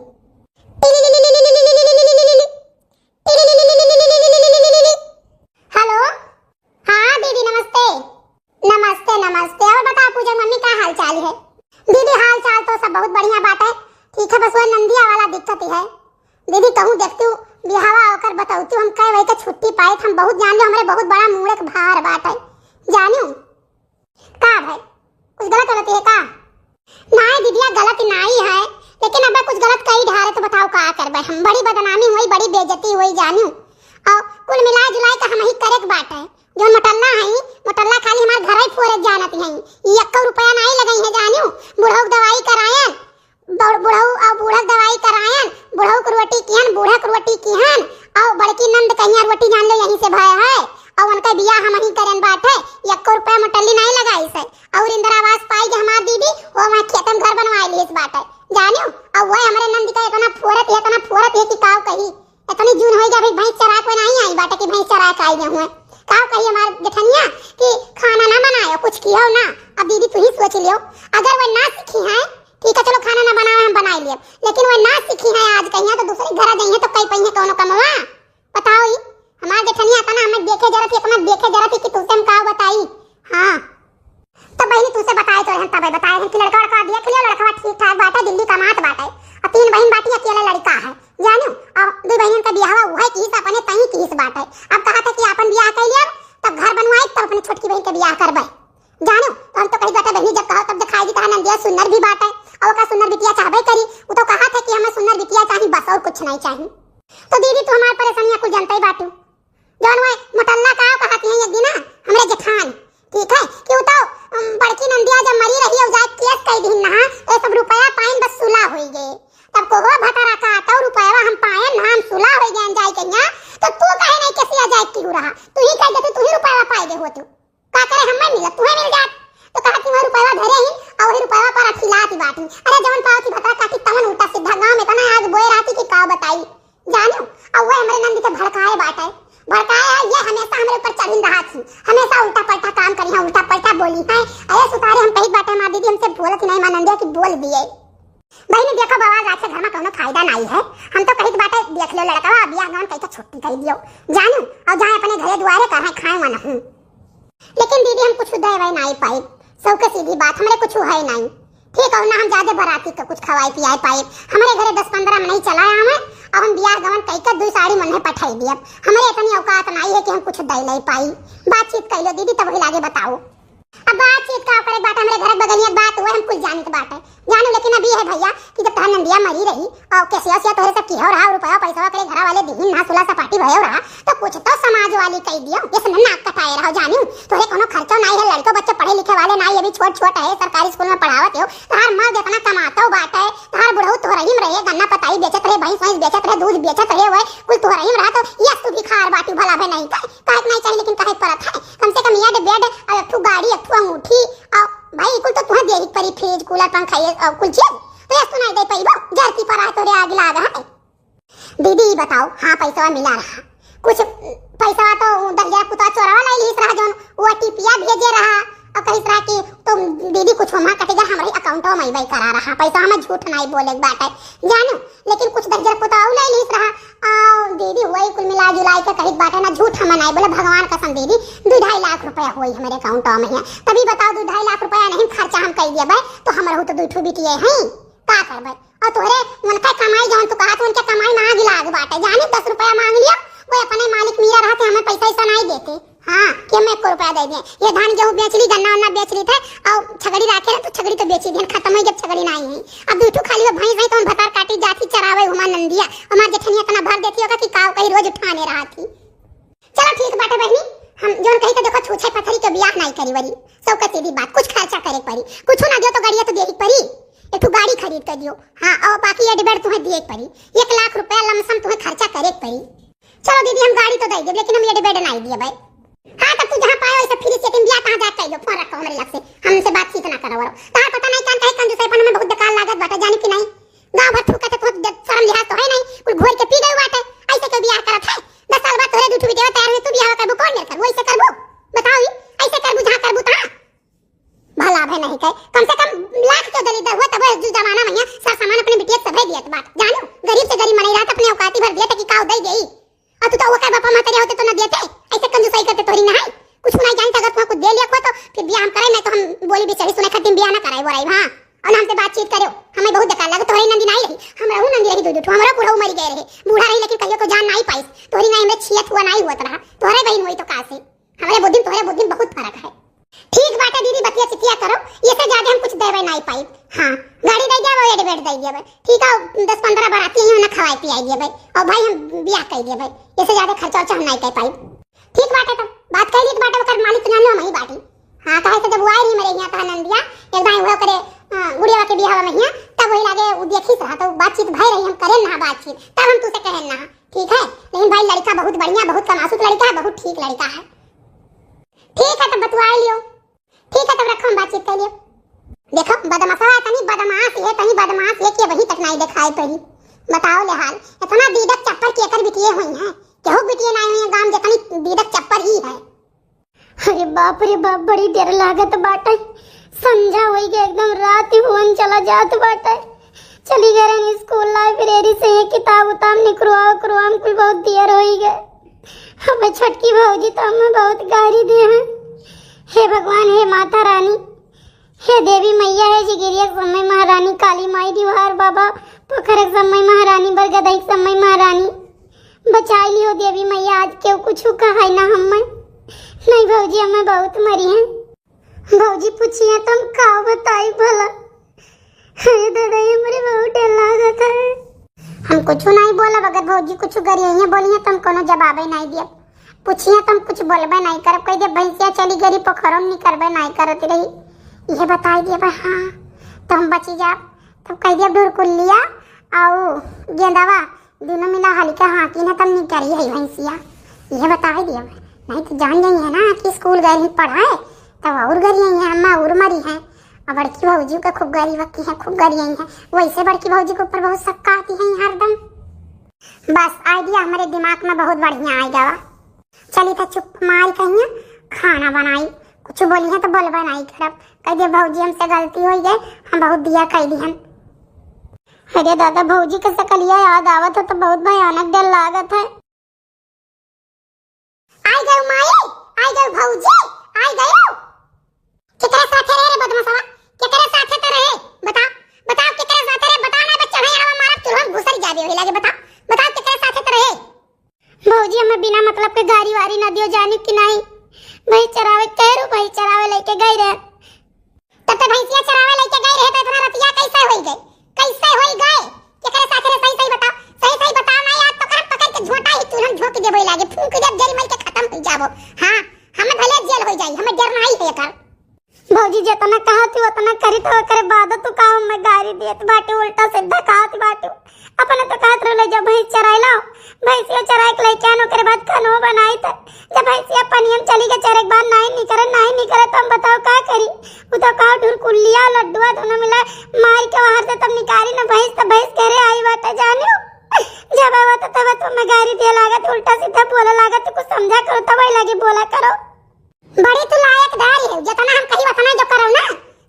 हेलो, हाँ दीदी नमस्ते। नमस्ते नमस्ते, और बताओ पूजा मम्मी का हाल चाल है? दीदी हाल चाल तो सब बहुत बढ़िया बात है, ठीक है, बस वो नंदिया वाला दिक्कत ही है। दीदी कहूँ देखती हूँ बिहावा होकर बताऊती हूँ हम कई वही का छुट्टी पाए हम बहुत जान लो, हमारे बहुत बड़ा मूड़क भार बात है जानू का भाई कुछ गलत गलती है का? नहीं दीदिया गलत नहीं है, लेकिन अब कुछ गलत कई ढारे तो बताओ का करबे, हम बड़ी बदनामी हुई बड़ी बेइज्जती हुई जानू। और कुल मिला जुलाई का हम ही करे बात है। जो मटल्ला है मटल्ला खाली हमारे घर ही फोरे जानत है, 1 रुपया नहीं लगाई है जानू। बुढ़ऊ दवाई करायन बुढ़ऊ और बूढ़क दवाई करायन, बुढ़ऊ को रोटी किहन बूढ़क रोटी किहन और बड़की नंद कहिया रोटी जान लो यहीं से भय है और उनका बियाह हम ही करन बात है। 1 रुपया मटल्ली नहीं लगाई से और इंदिरा आवास पाई जो हमार दीदी वो वहां खेतन घर बनवाई ली इस बात है जानू। और वो हमारे नंद का इतना फोरत है कि काव कही इतनी जून हो गया भाई भैंस चरा कोई नहीं आई बाटे कि भैंस चरा के आई हुए काव कही हमार जेठनिया कि खाना ना बनायो कुछ कियो ना। अब दीदी तू ही सोच लियो अगर वो ना सीखी है ठीक है चलो खाना ना बनाओ हम बना लिए, लेकिन वो ना सीखी है आज कहिया तो दूसरे घर जाइए तो कई पहिए कोनो कमवा बताओ ही हमार जेठनिया तना हमें देखे जरा थी कि तुझसे हम काव बताई। हां तो बहनी तुझसे बताए तो हम तब बताए हैं कि लड़का देख लियो, लड़का ठीक ठाक बात है, दिल्ली कमात बात है और 3 बहन बाटी अकेला लड़का है जानू। और 2 बहन का बियाह हुआ है कि अपने तही की इस बात है। अब कहा था कि अपन बियाह कर लिया तब घर बनवाए तब अपनी छोटकी बहन के बियाह करबे जानू। तो हम तो कही बात है बहनी जब कहो तब दिखाएगी कहा नंदिया सुंदर भी बात है और का सुंदर बिटिया चाहबे करी, वो तो कहा था कि हमें सुंदर बिटिया चाहिए बस और कुछ नहीं चाहिए। तो दीदी तू हमारी परेशानियां कुछ जानते ही बाटू जौन वो मटल्ला का कहती है एक दिन हमरे जेठान ठीक है कि वो तो बड़की नंदिया जब मरी रही है जाए केस कई दिन ना तो सब रुपया पाइन बस सुला होई गए तब को वो भटरा का तो रुपया हम पाए ना हम सुला होई गए जाए कन्या। तो तू कहे नहीं कैसे जाए की रहा तू ही कह देती तू ही रुपया पाए दे हो तू का करे हम नहीं मिला तू ही मिल जात तो कहा कि वो रुपया धरे ही और वही रुपया पर खिलाती बाटी। अरे जवन पाओ की भटरा काटी तवन उल्टा सीधा गांव में तना आज बोए राती की का बताई जानू। और वो हमारे नंदी के भड़काए बाटे भड़काया ये हमेशा हमारे ऊपर चढ़ी रहा थी, हमेशा उल्टा पलटा काम करी है उल्टा पलटा बोली है। अरे सुतारे हम कही बाटे मां दीदी हमसे बोलत नहीं मां नंदिया की बोल दिए बहनी देखो बवाल रात से घर में कोनो फायदा नहीं है। हम तो कही बाटे देख लो लड़का बियाह गांव कहीं तो छुट्टी कर दियो जानू और जाए अपने घरे दुआरे कहे खाए वाला हूं। लेकिन दीदी हम कुछ दे वही नहीं पाई सबके सीधी बात हमारे कुछ है नहीं ठीक है ना हम ज्यादा बराती का कुछ खवाई पियाए पाए हमारे घरे 10-15 में नहीं चलाया हमें और हम बियाह गवन कई का 2 साड़ी मन में पठाई दिया हमारे इतनी औकात नहीं है कि हम कुछ दे नहीं पाई। बातचीत कर लो दीदी तब ही लागे बताओ। अब बातचीत का करे बात हमरे घर बगलिया बात हुए हम कुछ जानत बात है जानू, लेकिन अभी है भैया कि जब तहार नंदिया मरी रही और कैसे सिया तोरे सब किया रहा रुपया पैसा करे घर वाले दीन ना सुला सपाटी भयो रहा तो कुछ तो समाज वाली कह दियो ये सब नाक कटाए रहो जानू, तोरे कोनो खर्चा नहीं है, लड़को बच्चे पढ़े लिखे वाले नहीं, अभी छोट छोट है, सरकारी स्कूल में पढ़ावत हो, तहार मर्द इतना कमाता बाट है, तहार बुढ़ऊ तोरही में रहे, गन्ना पताई बेचत रहे, भैंस भैंस बेचत रहे, दूध बेचत रहे, वह कुल तोरही में रहा तो ये तू भिखार बाटी भला भे नहीं काहे नहीं चाहिए, लेकिन काहे परत है कम से कम ये बेड और एक ठू गाड़ी एक ठू अंगूठी और भाई कुल तो तुहे देही परी फ्रिज कूलर पंखा ये और कुल चीज तो ये सुनाई दे पईबो जरती पर आए तोरे आग लागा है। दीदी बताओ, हाँ पैसा मिला रहा, कुछ पैसा तो दरिया पुता चोरावा लाई लीस रहा जोन वो टिपिया भेजे रहा और कहीं तरह की तो दीदी कुछ वहां कटेगा हमारे अकाउंटों में वही करा रहा, पैसा हमें झूठ नहीं बोले बात है जानू, लेकिन कुछ दरिया पुता लाई लीस रहा और दीदी वही कुल मिला जुलाई के कहीं बात है ना, झूठ हमें नहीं बोले, भगवान कसम दीदी 2-2.5 लाख रुपया हुई हमारे अकाउंटों में है, तभी बताओ 2-2.5 लाख रुपया नहीं खर्चा हम कर दिए भाई तो हमारे तो 2 बिटिए हैं का करबे और तोरे उनका कमाई जौन तू कहा तो उनके कमाई मांग लाग बाटे जानी 10 रुपया मांग लिया वो अपने मालिक मीरा रहते हमें पैसा ऐसा नहीं देते, हाँ कि हमें 1 रुपया दे दिए, ये धान गेहूं बेच ली गन्ना वन्ना बेच ली थे और छगड़ी रखे तो छगड़ी तो बेची दी खत्म हुई जब छगड़ी नहीं है, अब दूठू खाली वो भैंस तो भतार काटी जाती चरावे हुआ नंदिया हमार जेठनिया इतना भर देती होगा कि काव कहीं रोज उठाने रहा थी। चलो ठीक बाटे बहनी, हम जोन कही तो देखो छूछे पथरी के बियाह नहीं करी वरी सब का सीधी बात, कुछ खर्चा करे पड़ी, कुछ ना दियो तो गाड़िया तो देही पड़ी, एक गाड़ी खरीद कर दियो, हाँ और बाकी ये डिबेट तुम्हें दिए पड़ी, 1 लाख रुपया लमसम तुम्हें खर्चा करे पड़ी। चलो दीदी हम गाड़ी तो दे दे लेकिन हम ये डिबेट नहीं दिए भाई, हाँ तब तू जहाँ पाए वैसे फिर से बियाह कहाँ जाके कहियो, फोन रखो हमारे लग से हमसे बातचीत ना करो, तार पता नहीं कहाँ कंजूसाईपन में बहुत बेकार लागत बाटे जानी कि नहीं, गांव भर फूका तो शर्म लिहाज तो है नहीं, कुछ घोर के पी गए बाटे ऐसे कोई बियाह करत है, 10 साल बाद तोरे दूठू बेटे तैयार हुए तू बियाह करबो कौन मेरे करबो ऐसे करबो बताओ, ऐसे करबो जहाँ करबो ता भला भे नहीं कहे, कम से कम लाख तो दलित हुआ तब उस जमाना में सब सामान अपने बिटिया सभे दियत बात जानो, गरीब से गरीब मनी रहत अपने औकाती भर दिया कि काव दे गई और तू तो वो का बापा माता होते तो न देते, ऐसे कंजूसाई करते तोरी ना है, कुछ नहीं जानता अगर तुमको दे लिया को तो फिर बियाह हम करे नहीं तो हम बोली बेचारी सुने खातिर बियाह ना कराई बोराई, हां और हमसे बातचीत करो, हमें बहुत बेकार लगे, तोरी नंदी नहीं रही, हम रहू नंदी रही दूध हमारा बूढ़ा मर गए रहे, बूढ़ा रही लेकिन कहियो को जान नहीं पाई, तोरी नहीं में छियत हुआ नहीं हुआ रहा, तोरे बहन हुई तो कासे, हमारे बुद्धि तोरे बुद्धि बहुत फर्क है। ठीक बात है दीदी बतिया चितिया करो, ये से ज्यादा हम कुछ देवे नहीं पाई, हाँ गाड़ी दे दिया वो एडवेट दे दिया भाई, ठीक है 10-15 बाराती हैं ना खवाई पियाई दिया भाई और भाई हम बियाह कर दिया भाई, इससे ज्यादा खर्चा हम नहीं कर पाई। ठीक बात है तो बात कह ली तो बात कर मालिक ना लो मही बाटी, हाँ कहे तो जब वो आई नहीं मेरे यहाँ था नंदिया एक भाई वो करे गुड़िया के बियाह में यहाँ तब वही लगे वो देखी रहा तो बातचीत भई रही, हम करें ना बातचीत तब हम तुझसे कहें ना ठीक है, लेकिन भाई लड़का बहुत बढ़िया बहुत कमासुत लड़का है, बहुत ठीक लड़का है, ठीक है तब बतवा लियो, ठीक है तब रखो हम बातचीत कर लियो, देखो बदमाशा है तनी बदमाश है कि वही तक नहीं दिखाई पड़ी, बताओ ले हाल इतना दीदक चप्पर के कर बिटिए हुई हैं केहू बिटिए नहीं हुई गांव जतनी दीदक चप्पर ही है। अरे बाप रे बाप बड़ी डर लागत बाटे, संझा होई के एकदम रात हुवन चला जात बाटे, चली गए स्कूल लाइब्रेरी से ये किताब उताब निकलवाओ करवाम कुल बहुत देर होई गए, हमें छटकी भौजी तो हमें बहुत गारी दे हैं, हे भगवान हे माता रानी हे देवी मैया हे जिगिरिया समय महारानी काली माई दीवार बाबा पोखरक समय महारानी बरगदई समय महारानी बचाई लियो देवी मैया, आज क्यों कुछ कहा ना हमें नहीं भौजी हमें बहुत मरी हैं, भौजी पूछिए तुम का बताई भला, अरे दादा हमारे बहुत डर लागत है, हम कुछ नहीं बोला अगर भौजी कुछ करिए बोलिए तुम कोनो जवाब ही नहीं दिया, पूछिए तुम कुछ बोलबे नहीं करब, कह दे भैंसिया चली गई पोखरों नहीं करबे नहीं करती रही, ये बताई दिए हाँ तो हम बची जा, तब कह दिया ढुरकुलिया आओ गेंदावा दोनों मिला हल्का हाथी ना तब नहीं करी है भैंसिया, ये बताई दिया नहीं तो जान गई है ना कि स्कूल गई पढ़ाए तब और गरी है अम्मा और मरी है और बड़की भौजी का खूब गरी वक्की है खूब गरी है, वैसे बड़की भौजी के ऊपर बहुत शक्का आती है हरदम, बस आइडिया हमारे दिमाग में बहुत बढ़िया आएगा, चली था चुप मारी कहिए खाना बनाई कुछ बोली है तो बोलबा नहीं करब, कह दे भौजी हमसे गलती हो गई हम बहुत दिया कह दिहन, अरे दादा भौजी के सकलिया याद आवत है तो बहुत भयानक डर लागत है, आई गए माई आई गए भौजी आई गए, केकरे साथे रहे रे बदमाशवा केकरे साथे तो रहे बता बताओ केकरे साथे रहे बता ना बच्चा है हम मारब तुरंत घुसर जाबे होई लागे, बता बताओ केकरे साथे तो रहे, भौजी हमें बिना मतलब के गाड़ी वारी ना दियो जानी कि नहीं, भाई चरावे कह रू भाई चरावे लेके गई रहे। तब तो भैंसिया चरावे लेके गई रहे तो इतना रतिया कैसे होई गई? कैसे होई गए? केकरे साथे रे? सही बताओ, सही बताओ ना यार। पकड़ पकड़ के झोंटा ही तुरंत झोंक देबे लागे, फूंक देब जल मल के खत्म हो जाबो। हां हमें भले जेल हो जाई, हमें डर नहीं है एकर। भौजी जितना कहा थी उतना करी तो करे बाद तू का मैं गाड़ी देत बाटे उल्टा सीधा कहत बाटे। अपने तो कहत रहे जब भैंस चराई लाओ, भैंसिया चराई के लेके आनो करे बाद खानो बनाई त जब भैंसिया पनियम चली के चरे के बाद नहीं करे तो हम बताओ का करी? उ तो का ढुर कुलिया लड्डुआ दोनों मिला मार के बाहर से तब निकाली ना भैंस, तब भैंस कह रहे आई बाटे जानियो। जब आवा तो तब तो मैं गाड़ी दे लागत उल्टा सीधा बोला लागत, कुछ समझा करो तब आई लगी बोला करो। बड़ी तू लायक धारी है, जितना हम कही उतना जो करो ना।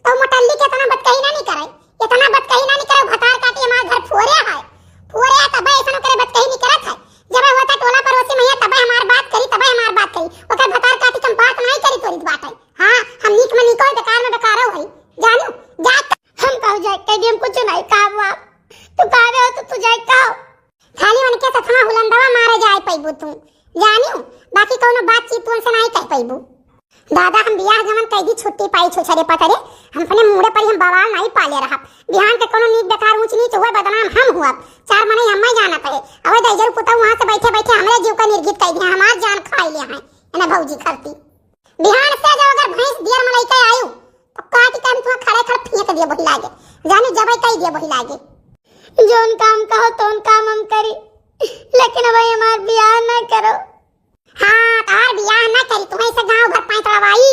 तो मोटल्ली के इतना बत कही ना नहीं करे, इतना बत कही ना नहीं करे। भतार काटी हमार घर फोरे है, फोरे तब ऐसा करे बत कही नहीं करत है। जब होता टोला पड़ोसी में तब हमार बात करी, तब हमार बात करी। ओकर भतार काटी कम बात नहीं करी तोरी बात है। हां हम नीक में निकल बेकार में बेकार हो जानो जा। हम कहू जाए कह हम कुछ नहीं कहबो, तू कहबे हो तो तू जाए कहो। खाली उनके तथा हुलंदवा मारे जाए पैबू तू जानियो, बाकी कोनो बातचीत तुम से नहीं कह पैबू। दादा हम बियाह जमन कैदी छुट्टी पाई छोछरे पतरे, हम अपने मुड़े पर हम बवाल नहीं पाले रहा। बिहान के कोनो नीक बेकार ऊंच नीच हुए बदनाम हम हुआ, चार मने हम ही जाना पड़े। अब दैजर पुता वहां से बैठे बैठे हमरे जीव का निर्गित कर दिया, हमार जान खा ले हैं एना भौजी करती। बिहान से जब अगर भैंस दियर मलाई के आयु तो काटी के हम तुहा खड़े खड़े फेंक दिए वही लागे, जाने जबै कह दिए वही लागे। जोन काम कहो तोन काम हम करी, लेकिन अब हमार बियाह ना करो। हां तार बियाह ना करी, तुम्हें से गांव भर पाई तड़वाई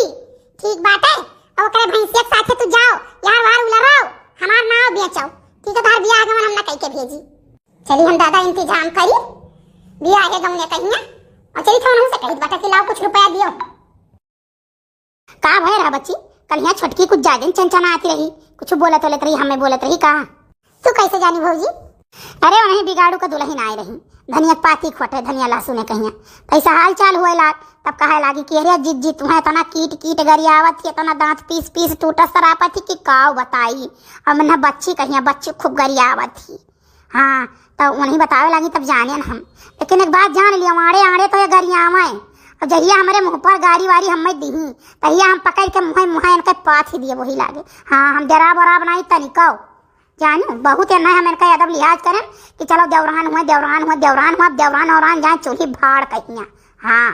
ठीक बात है। और ओकरे भैंसिया के साथे तू जाओ यार वार उलराओ, हमार नाव बेचो ठीक है। तार बियाह गमन हम ना कह के भेजी। चली हम दादा इंतजाम करी बियाह के गमने कहिया, और चली थोन से कही बाटा कि लाओ कुछ रुपया दियो। का भय रहा बच्ची? कल यहाँ छोटकी कुछ ज्यादा चंचना आती रही, कुछ बोलत रही, हमें बोलत रही का? तू कैसे जानी भौजी? अरे वहीं बिगाड़ू का दुल्हन आए रही, धनिया पाती खोटे धनिया लहसुन ने कहिया कैसा हाल चाल हुए लाग। तब कहे लागी कि अरे जीत जीत तुम्हें तना कीट कीट गरियावत थी, तना दांत पीस पीस टूटा सरापत थी कि काव बताई। अब ना बच्ची कहिया बच्ची खूब गरियावत थी। हाँ तो उन्हीं बतावे लगी तब जाने न हम, लेकिन एक बात जान लिया आड़े आड़े तो ये गरियावा है। और जहिया हमारे मुँह पर गाड़ी वारी हमें दी तहिया हम पकड़ के मुँह इनके पाथ ही दिए वही लागे। हाँ हम डराब वराब नहीं तनिको जानू, बहुत है ना हम इनका अदब लिहाज करें कि चलो देवरान हुआ देवरान हुआ देवरान हुआ देवरान और जाए चूल्ही भाड़ कहिया। हाँ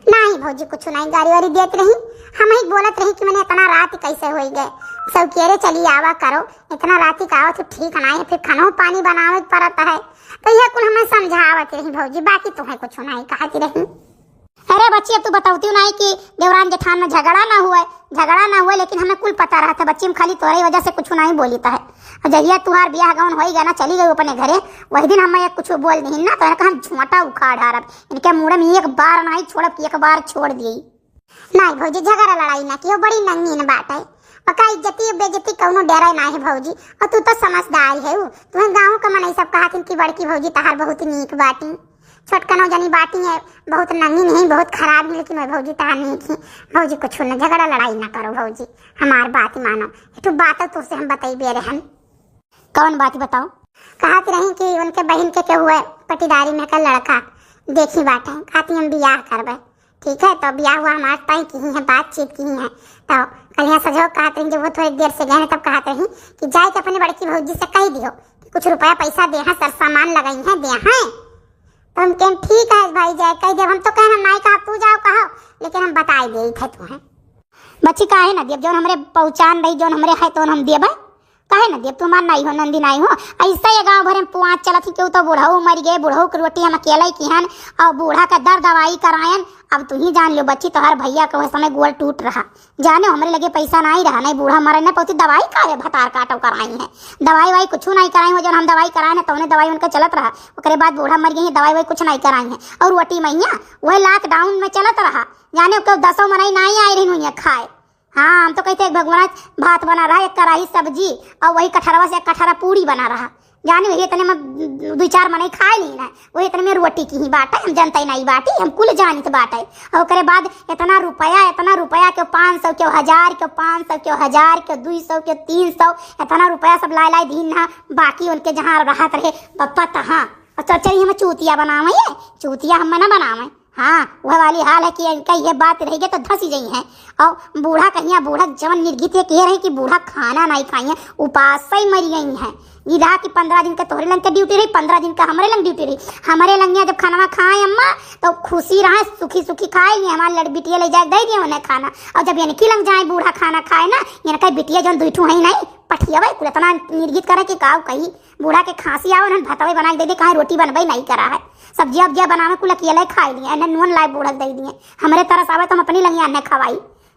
नहीं भौजी कुछ नहीं, गाड़ी वारी देत रही, हम ही बोलत रही कि मैंने इतना रात कैसे हो गए। सब केरे चली आवा करो, इतना रात का आओ तो ठीक नहीं है, फिर खानो पानी बनावे पड़ता है। तो यह कुल हमें समझावत रही भौजी, बाकी तुम्हें कुछ नहीं कहती रही। अरे बच्ची अब तू बताती नहीं कि देवरान जेठान में झगड़ा ना हुए, लेकिन हमें कुल पता रहा था बच्ची में खाली तोहरी वजह से कुछ नहीं बोली था। जहिया तुहार ब्याह गवन हो गया ना चली गई अपने घरे, वही दिन हमें कुछ बोल नहीं ना, तो हम झोंटा उखाड़ हारब इनके मुँह में एक बार नहीं छोड़ब कि एक बार छोड़ दी। नहीं भौजी झगड़ा लड़ाई ना कियो, बड़ी नंगीन बात है। पक्का इज्जती बेइज्जती कौनो डरा ना है भौजी। और तू तो समझदार है, तुम्हें गाँव का मन सब कहा कि बड़की भौजी तहार बहुत नीक बाटी, छोटकनो जनी बाटी है बहुत नंगी नहीं बहुत खराब है, लेकिन भौजी तहार नहीं थी। भौजी कुछ न झगड़ा लड़ाई ना करो भौजी, हमार बात मानो। तो बात तुझसे हम बताई बेरे हम। कौन बात बताओ? कहत रही कि उनके बहन के हुए पटीदारी में का लड़का देखी बात है, कहती हम बियाह करबे ठीक है। तो बियाह हुआ हमारे तय की है, बातचीत की है। तो कल यहाँ सजो कहते हैं जब वो थोड़ी देर से गए तब कहते हैं कि जाए के अपनी बड़की भौजी से कह दियो कि कुछ रुपया पैसा दे हैं, सर सामान लगाई है दे हैं। तो हम कहें ठीक है भाई जाए कह दे। हम तो कहें हम नहीं कहा तू जाओ कहो, लेकिन हम बता दिए थे तुम्हें। बच्ची काहे ना देव, जो हमरे पहचान रही जो हमरे है तो हम देबे, काहे ना देव? तुम्हार नहीं हो नंदी नहीं हो, ऐसा ये गाँव भर में पुआच चलत ही, क्यों तो बूढ़ऊ मर गए, बूढ़ऊ की रोटी हम अकेले की हन और बूढ़ा का दर दवाई करायन। अब तू ही जान लो बच्ची तोहर भैया के समय गोल टूट रहा, जाने हमरे लगे पैसा नहीं रहा, नहीं बूढ़ा मरे न पौती दवाई काहे भतार काटो कराई है, दवाई वाई कुछ नहीं कराई हो। जब हम दवाई कराए ना तो उन्हें दवाई उनका चलत रहा, उसके बाद बूढ़ा मर गई दवाई वाई कुछ नहीं कराई है। और रोटी मैया वह लॉकडाउन में चलत रहा, जाने क्यों 10 मरई नहीं आई रही हुई खाए। हाँ हम तो कहते एक भगवान भात बना रहा, एक कढ़ाई सब्जी और वही कटहरवा से एक कटहरा पूरी बना रहा, जाने वही इतने में 2-4 मने खाए नहीं ना, वही इतने में रोटी की ही बात है। हम जनता ही नहीं बाटी, हम कुल जानित बात है। और उसके बाद इतना रुपया क्यों 500 क्यों 1000 क्यों 500 क्यों 1000 क्यों 200 क्यों 300 इतना रुपया सब लाई दीन ना, बाकी उनके जहाँ राहत रहे पप्पा तहाँ। और तो चलिए हमें चूतिया बनावे, चूतिया हम ना बनावे, हाँ वह वाली हाल है कि इनका ये बात रह गई तो धस ही गई है। और बूढ़ा कहिया बूढ़ा जवन निर्गित ये कह रहे कि बूढ़ा खाना नहीं खाई है, उपास ही मरी गई है। ये रहा कि 15 दिन का तोहरे लंग के ड्यूटी रही, 15 दिन का हमारे लंग ड्यूटी रही। हमारे लंगिया जब खाना खाए अम्मा तो खुशी रहा, सुखी सुखी खाए। हमारे लड़ बिटिया ले जाए दे दिए उन्हें खाना। और जब इनकी लंग जाए बूढ़ा खाना खाए ना, इनका बिटिया जौन दुठू है नहीं पठिया भाई कुल इतना निर्गित करे कि काव कही बूढ़ा के खांसी आओ उन्हें भतवे बना दे दे, कहीं रोटी बनबई नहीं करा है, सब्जियां उब्जियां बनावे कुल अकेले खाई लिए, इन्हें नून लाए बूढ़क दे दिए। हमारे तरस आवे तो हम अपनी लंगिया ने खवाई,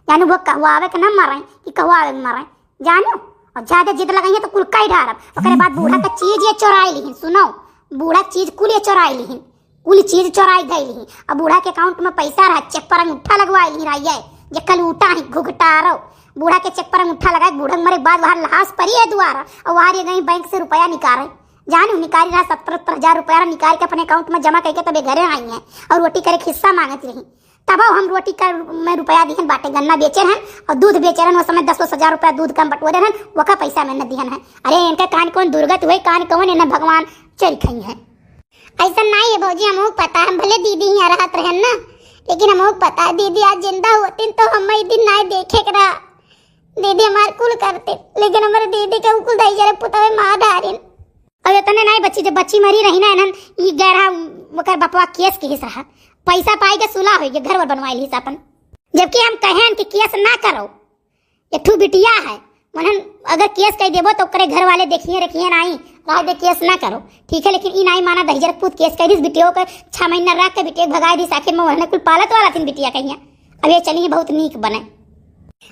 यानी वो कहवावे के न मरे कि कहवावे मरे जानो। और ज्यादा जिद लगाइए तो कुल कई ढारब। ओकरे बाद बूढ़ा का चीज ये चोराई लीन, सुनो बूढ़ा चीज कुल ये चोराई लीन, कुल चीज चोराई गई लीन। अब बूढ़ा के अकाउंट में पैसा रहा, चेक पर अंगूठा लगवाई ली रही जे कल उठा ही घुघटारो बूढ़ा के चेक पर अंगूठा लगाए। बूढ़ा मरे बाद वहां लाश पड़ी है दुआरा और वहां ये गई बैंक से रुपया निकाले, जानो निकाली रहा 70-70 रुपया निकाल के अपने अकाउंट में जमा करके तब घरे आई है और रोटी करे हिस्सा मांगती रही। तब हम रोटी कर में रुपया दिहन बाटे, गन्ना बेचे हैं और दूध बेचे हैं। उस समय 10-10 हजार रुपया दूध कम बटोरे हैं, वका पैसा मैंने दिहन है। अरे इनका कान कौन दुर्गत हुए, कान कौन इन्हें भगवान चल खई है। ऐसा नहीं है भौजी, हमको पता है, भले दीदी यहाँ रहत रहन ना, लेकिन हमको पता है दीदी आज जिंदा होती तो हम दिन नहीं देखे करा। दीदी हमारे कुल करते, लेकिन हमारे दीदी के कुल दही जरे पुतवे माँ धारिन। अब इतने नहीं बच्ची, जब बच्ची मरी रही ना इन्हन ई गहरा मकर बपवा केस की रहा, पैसा पाई के सुला होगी घर वर बनवाई ली अपन। जबकि हम कहें कि केस ना करो, एक ठू बिटिया है मनन अगर केस कह देबो तो करे घर वाले देखिए रखिए नहीं राय दे केस ना करो, ठीक है। लेकिन ई नहीं माना दही जरा पूत केस कह दी बिटियो के 6 महीना रख के बिटिया भगाई दी, आखिर में वहने कुल पालत वाला थी बिटिया कहिया। अब ये चलिए बहुत नीक बने।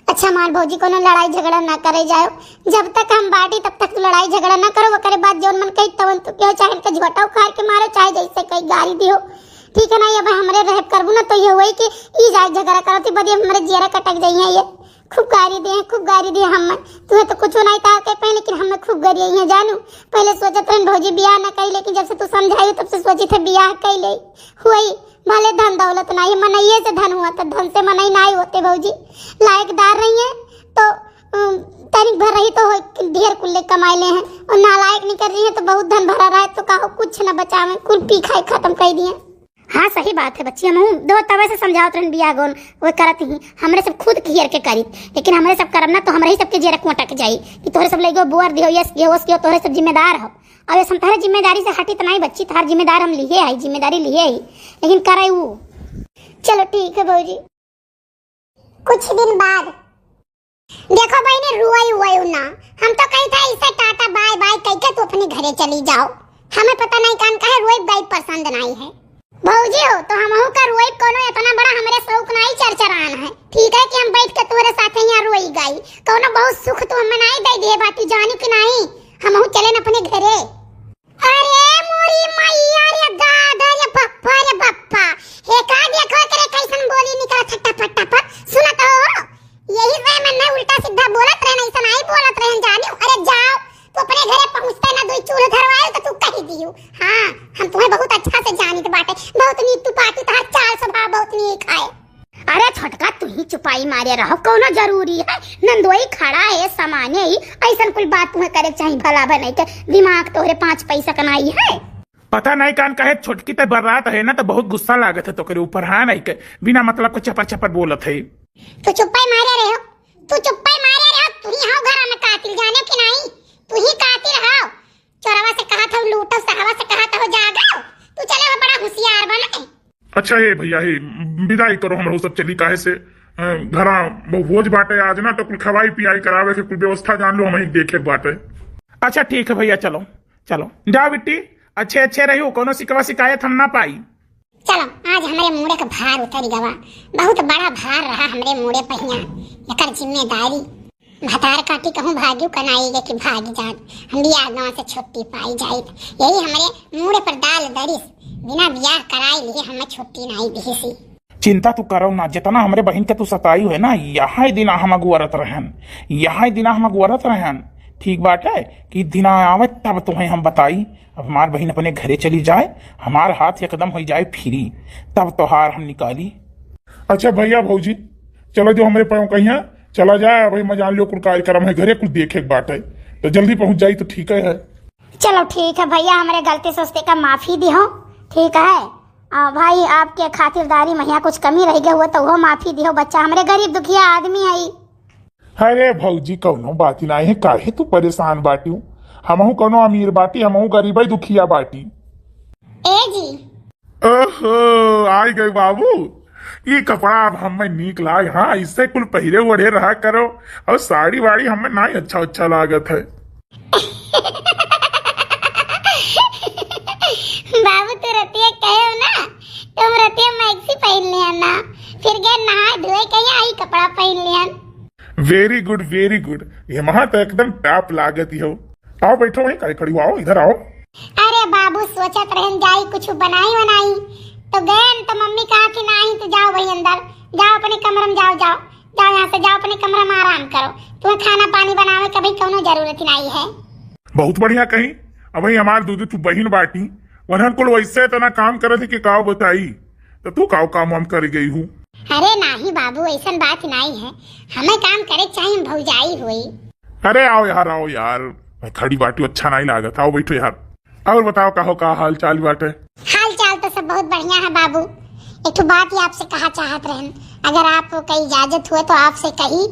अच्छा मार भौजी कोनो लड़ाई झगड़ा ना करे जाओ, जब तक हम बाटी तब तक लड़ाई झगड़ा ना करो। करे बाद जोन मन कही तवन तो क्यों, चाहे इनके झोटा उखाड़ के मारो, चाहे जैसे कहीं गाली दियो, ठीक है ना। ये भाई हमारे रह करबू ना तो ये हुई कि ई जाए झगड़ा करो तो बड़ी हमारे जेरा कटक जाइए। ये खूब गारी दिए हम तुम्हें तो कुछ नहीं कहा के पहले, लेकिन हमें खूब गारी है जानू। पहले सोचा तो भौजी ब्याह ना कही, लेकिन जब से तू समझाई तब से सोची थे ब्याह कही ले हुई। भले धन दौलत नहीं, मनइये से धन हुआ तो धन से मनई नहीं होते भौजी। लायकदार रही है तो तनिक भर रही तो ढेर कुल्ले कमाए ले हैं, और नालायक नहीं कर रही है तो बहुत धन भरा रहा है तो कहो कुछ न बचावे, कुल पी खाई खत्म कर दिए। हाँ सही बात है बच्ची, हम दो तवे से समझाओ रहन बिया गोन वो करत ही हमरे सब खुद घेर के करी, लेकिन हमरे सब करब ना तो हमरे ही सबके जेरा कोटक जाई कि तोरे सब लेगो बुआर दियो यस के तोरे सब जिम्मेदार हो। अब ये समतारे जिम्मेदारी से हटी तो नहीं बच्ची, तार जिम्मेदार हम लिए है, जिम्मेदारी लिए ही, लेकिन करे वो। चलो ठीक है भौजी। कुछ दिन बाद देखो भाई ने रुआई ना, हम तो कही था इसे टाटा बाय बाय कह के तू अपने घरे चली जाओ, हमें पता नहीं कान का है रोई बाई पसंद नहीं है। भौजी हो तो हम का रोई कोनो इतना बड़ा हमारे शौक नहीं चरचरान है, ठीक है कि हम बैठ के तोरे साथ यहाँ रोई गई, कोनो बहुत सुख तो हमें नहीं दे दिए बाती जानी कि नहीं, हम चले न अपने घरे। अरे मोरी मैया रे दादा रे बप्पा हे का देखो करे कैसन बोली निकला छट्टा फट्टा पर सुनत हो, यही से मैं उल्टा सीधा बोलत रहे, ऐसा नहीं बोलत रहे जानी। अरे जाओ तो अपने घरे पहुंचते ना दो चूल्हा धरवाए तो तू कही दियो। हाँ हम तुम्हें बहुत अच्छा से जानित बाटे, बहुत नीक तू पाटी तहां चाल स्वभाव बहुत नीक है। अरे छोटका तू ही चुपाई मारे रहो, कोनो जरूरी है नंदोई खड़ा है सामान्य ही, ऐसा कोई बात तुम्हें करे चाहिए भला भला नहीं के दिमाग तोहरे 5 पैसा कनाई है। पता नहीं कान कहे छोटकी तो बर्रात है ना तो बहुत गुस्सा लागत है तो करे ऊपर। हाँ नहीं के बिना मतलब को चपर चपर बोलत है। तू चुप्पाई मारे रहो, तू चुप्पाई मारे रहो, तू ही हो घर में कातिल जाने कि नहीं, तू ही कातिल हो। चोरवा से कहा था लूटो, साहवा से कहा था जागो, तू चले वो बड़ा होशियार बने। अच्छा ये भैया हे विदाई करो, हम सब चली काहे से घरा भोज बाटे आज ना तो कुल खवाई पियाई करावे के कुल व्यवस्था जान लो, हम ही देखे बाटे। अच्छा ठीक है भैया, चलो चलो जाओ बिट्टी, अच्छे अच्छे रहो, कोनो शिकवा शिकायत हम ना पाई। चलो आज हमारे मुड़े का भार उतर गवा, बहुत बड़ा भार रहा हमारे मुड़े पहिया, एकर जिम्मेदारी भतार काटी कहूँ भाग्यू कनाई कि भागी जात, हम बियाह गाँव से छुट्टी पाई जाए, यही हमारे मुड़े पर डाल दरिस, बिना बियाह कराए लिए हमें छुट्टी नहीं दी सी। चिंता तू करो ना, जितना हमारे बहन के तू सताई है ना, यहाँ दिन हम अगुअरत रहन, यहाँ दिन हम अगुअरत रहन, ठीक बात है कि दिन आवे तब तुम्हें हम बताई। अब हमार बहन अपने घरे चली जाए, हमार हाथ एकदम हो जाए फ्री, तब त्योहार हम निकाली। अच्छा भैया भौजी चलो जो हमारे पाँव कहीं चला जाए, भाई मैं जान लो कुल कार्यक्रम है घरे कुल देखे बात है तो जल्दी पहुंच जाई तो ठीक है। चलो ठीक है भैया, हमारे गलती सोचते का माफी दी हो, ठीक है। भाई आपके खातिरदारी में यहाँ कुछ कमी रह गया हुआ तो वो माफी दियो बच्चा, हमरे गरीब दुखिया आदमी है। अरे भौजी कौनो बात नहीं है, काहे तू परेशान बाटी? हमहू कौनो अमीर बाटी, हमहू गरीब दुखिया बाटी। ए जी ओहो आई गए बाबू, ये कपड़ा अब हमें नीक लाग। हाँ इससे कुल पहले ओढ़े रहा करो, और साड़ी वाड़ी हमें ना अच्छा अच्छा लागत है। बाबू तू रतिया कहे ना, तुम रतिया मैक्सी पहन लिया ना, फिर गए नहा धोए कहीं आई कपड़ा पहन लिया। वेरी गुड वेरी गुड, ये महा तो एकदम टॉप लागत ही हो। आओ बैठो वहीं, काय खड़ी हो, आओ इधर आओ। अरे बाबू सोचत रहन जाई कुछ बनाई बनाई तो गए तो मम्मी कहा कि नहीं तो जाओ वही अंदर, जाओ अपने कमरे में, जाओ जाओ जाओ यहाँ से, जाओ अपने कमरे में आराम करो, तुम्हें खाना पानी बनावे कभी कोनो जरूरत नहीं है। बहुत बढ़िया कहीं। अब वही हमार दूध तू बहन बाटी, वरन कुल वैसे तो ना काम करे थे कि काव बताई, तो तू काव काम हम कर गई हूँ। अरे नहीं बाबू ऐसा बात नहीं है, हमें काम करे चाहिए, भौजाई हुई। अरे आओ यार, आओ यार, खड़ी बाटी अच्छा नहीं लागत, आओ बैठो यार। और बताओ कहो का हाल चाल बाटे? हाल चाल तो सब बहुत बढ़िया है बाबू, एक तो बात ही आपसे कहा चाहत रहन, अगर आपको कहीं इजाजत हुए तो आपसे कही।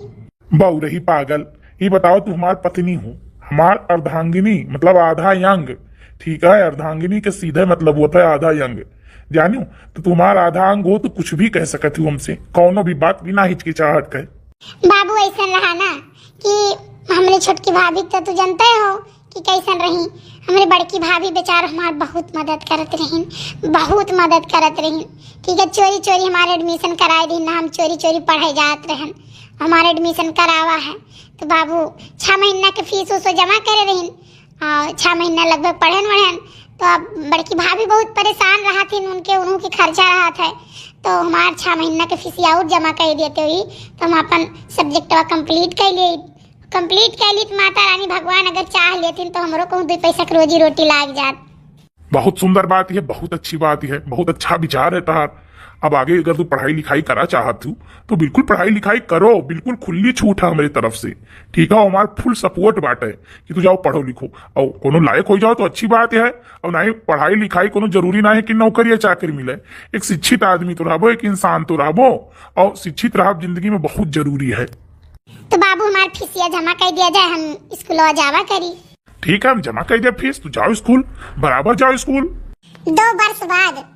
बहु रही पागल, ये बताओ तू हमार पत्नी हो, हमार अर्धांगिनी मतलब आधा यंग, ठीक है? अर्धांगिनी के सीधे मतलब होता है आधा यंग, जानियो? तो तुम्हारा आधा अंग हो तो कुछ भी कह सकत हो हमसे, कौनो भी बात बिना हिचकिचाहट कहे। बाबू ऐसा रहा ना कि हमरे छोटकी भाभी तो तू जानते हो कि कैसन रही, हमारे बड़की भाभी बेचार हमार बहुत मदद करत रही, बहुत मदद करत रही, ठीक है? चोरी चोरी हमारे एडमिशन कराए दी ना, हम चोरी चोरी पढ़े जात रहन, हमारे एडमिशन करावा है। तो बाबू 6 महीना के फीस उसो जमा करे रही, 6 महीना लगभग पढ़न वढ़न, तो अब बड़की भाभी बहुत परेशान रहा थी, उनके के खर्चा रहा था, तो हमारे 6 महीना के फीस और जमा कर देते हुई तो हम अपन सब्जेक्ट कंप्लीट कर लिए, कंप्लीट कर ली। तो माता रानी भगवान अगर चाह लेती तो हमरो को 2 पैसा की रोजी रोटी लाग जात। बहुत सुंदर बात है, बहुत अच्छी बात है, बहुत अच्छा विचार है तार। अब आगे अगर तू पढ़ाई लिखाई करा चाहत हूँ तो बिल्कुल पढ़ाई लिखाई करो, बिल्कुल खुली छूट है हमारी तरफ से, ठीक है? हमारा फुल सपोर्ट बात है कि तू जाओ पढ़ो लिखो, और कोनो लायक हो जाओ तो अच्छी बात है। और नहीं पढ़ाई लिखाई कोनो जरूरी ना है कि नौकरी या चाकरी मिले, एक शिक्षित आदमी तो रहो, एक इंसान तो रहो, और शिक्षित रह जिंदगी में बहुत जरूरी है। तो बाबू हमारी फीसिया जमा कर दिया जाए, हम स्कूल जावा करी। ठीक है हम जमा कर दिया फीस, तू जाओ स्कूल, बराबर जाओ स्कूल। 2 वर्ष बाद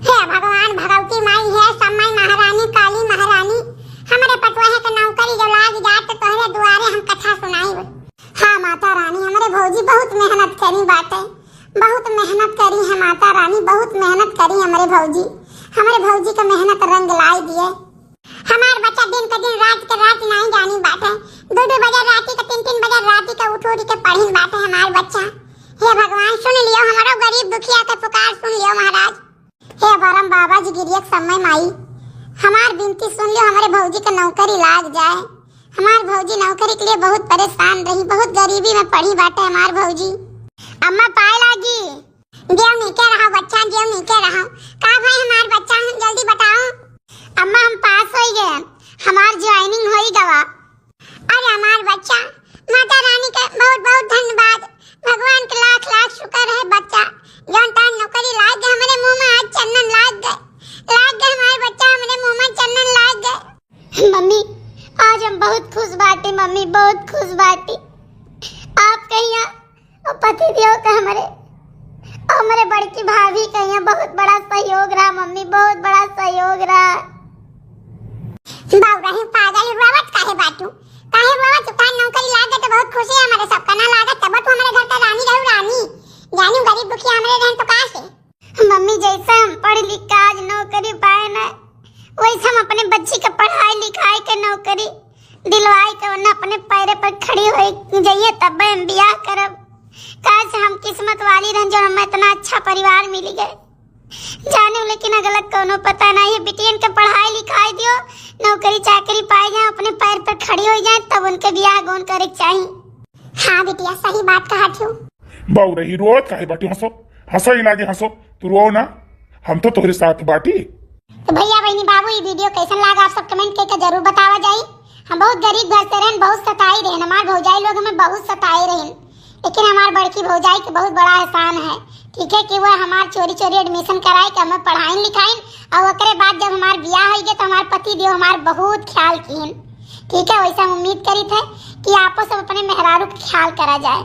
हे भगवान भगवती माई है समय महारानी काली महारानी, हमारे पटवाहे का नौकरी जब लाग जात तो तोहरे दुआरे हम कथा सुनाई। हाँ माता रानी, हमारे भौजी बहुत मेहनत करी बाटे, बहुत मेहनत करी है माता रानी, बहुत मेहनत करी हमारे भौजी का मेहनत रंग लाई दिए। हमार बच्चा दिन का दिन रात के रात नहीं जानी बाटे, 2-2 बजे राती का 3-3 बजे राती का उठ के पढ़ी बाटे हमार बच्चा। हे भगवान सुन लियो हमारा गरीब दुखिया का पुकार, सुन लियो महाराज। हे बरम बाबा जी गिरियक समय माई, हमार बिनती सुन लियो, हमारे भौजी का नौकरी लाग जाए। हमार भौजी नौकरी के लिए बहुत परेशान रही, बहुत गरीबी में पढ़ी बाटे हमार भौजी। अम्मा पाए लागी, देव नीचे रहो बच्चा, देव नीचे रहो। का भाई हमार बच्चा हम जल्दी बताओ। अम्मा हम पास हो गए, हमार ज्वाइनिंग हो गवा। अरे हमार बच्चा, माता रानी का बहुत बहुत धन्यवाद, भगवान के लाख लाख शुक्र है बच्चा, जौन तान नौकरी लाग गए, हमारे मुंह में आज चंदन लाग गए हमारे बच्चा, हमारे मुंह में चंदन लाग गए। मम्मी आज हम बहुत खुश बाटी, मम्मी बहुत खुश बाटी। आप कहिया और पति देव का हमारे बड़की भाभी कहिया बहुत बड़ा सहयोग रहा मम्मी, बहुत बड़ा सहयोग रहा। बाबू पागल रोवत काहे बाटू, काहे रोवत? तुकान नौकरी लाग गए तो बहुत खुशी है हमारे सबका ना लागत, तब तो हमारे घर का रानी रहू रानी, जानी गरीब दुखिया हमारे रहन तो का से। मम्मी जैसा हम पढ़ लिख के आज नौकरी पाए ना, वैसे हम अपने बच्ची का पढ़ाई लिखाई के नौकरी दिलवाई के वरना अपने पैरे पर खड़ी हो जाइए तब हम ब्याह करब। काश हम किस्मत वाली रहन जो हमें इतना अच्छा परिवार मिल गए, जाने लेकिन गलत कोनो पता नहीं है। बिटियन के पढ़ाई लिखाई दियो, नौकरी चाकरी पाए जाए, अपने पैर पर खड़ी हो जाए, तब उनके ब्याह गोन करे चाहिए। हाँ बिटिया सही बात कहा थी। बहु रही रोत काहे बाटी, हंसो हंसो ही लागे हंसो, तू रो ना, हम तो तुम्हारे साथ बाटी। तो भैया बहनी बाबू ये वीडियो कैसा लगा आप सब कमेंट करके जरूर बतावा जाई। हम बहुत गरीब घर से रहन, बहुत सताई रहन, हमारे भौजाई लोग हमें बहुत सताई रहन, लेकिन हमार बड़की भौजाई के बहुत बड़ा एहसान है, ठीक है, कि वह हमार चोरी चोरी एडमिशन कराए कि हमें पढ़ाइन लिखाइन, और ओकरे बाद जब हमार ब्याह हो गए तो हमार पति देव हमार बहुत ख्याल किन, ठीक है। वैसे हम उम्मीद करी थे कि आपो सब अपने मेहरारू के ख्याल करा जाए,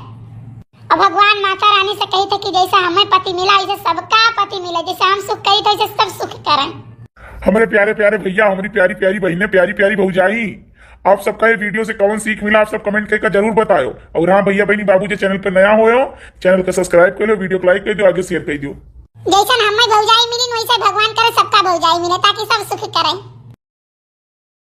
और भगवान माता रानी से कही थे कि जैसे हमें पति मिला वैसे सबका पति मिले, जैसे हम सुख कही थे वैसे सब सुख करें। हमारे प्यारे प्यारे भैया, हमारी प्यारी प्यारी बहनें, प्यारी प्यारी भौजाई, आप सबका ये वीडियो से कौन सीख मिला आप सब कमेंट करके जरूर बताओ। और हाँ भैया बहनी बाबू जो चैनल पर नया हो चैनल को सब्सक्राइब कर लो, वीडियो को लाइक कर दो, आगे शेयर कर दो। जैसा हमें भौजाई मिली वैसे भगवान करे सबका भौजाई मिले ताकि सब सुख करें।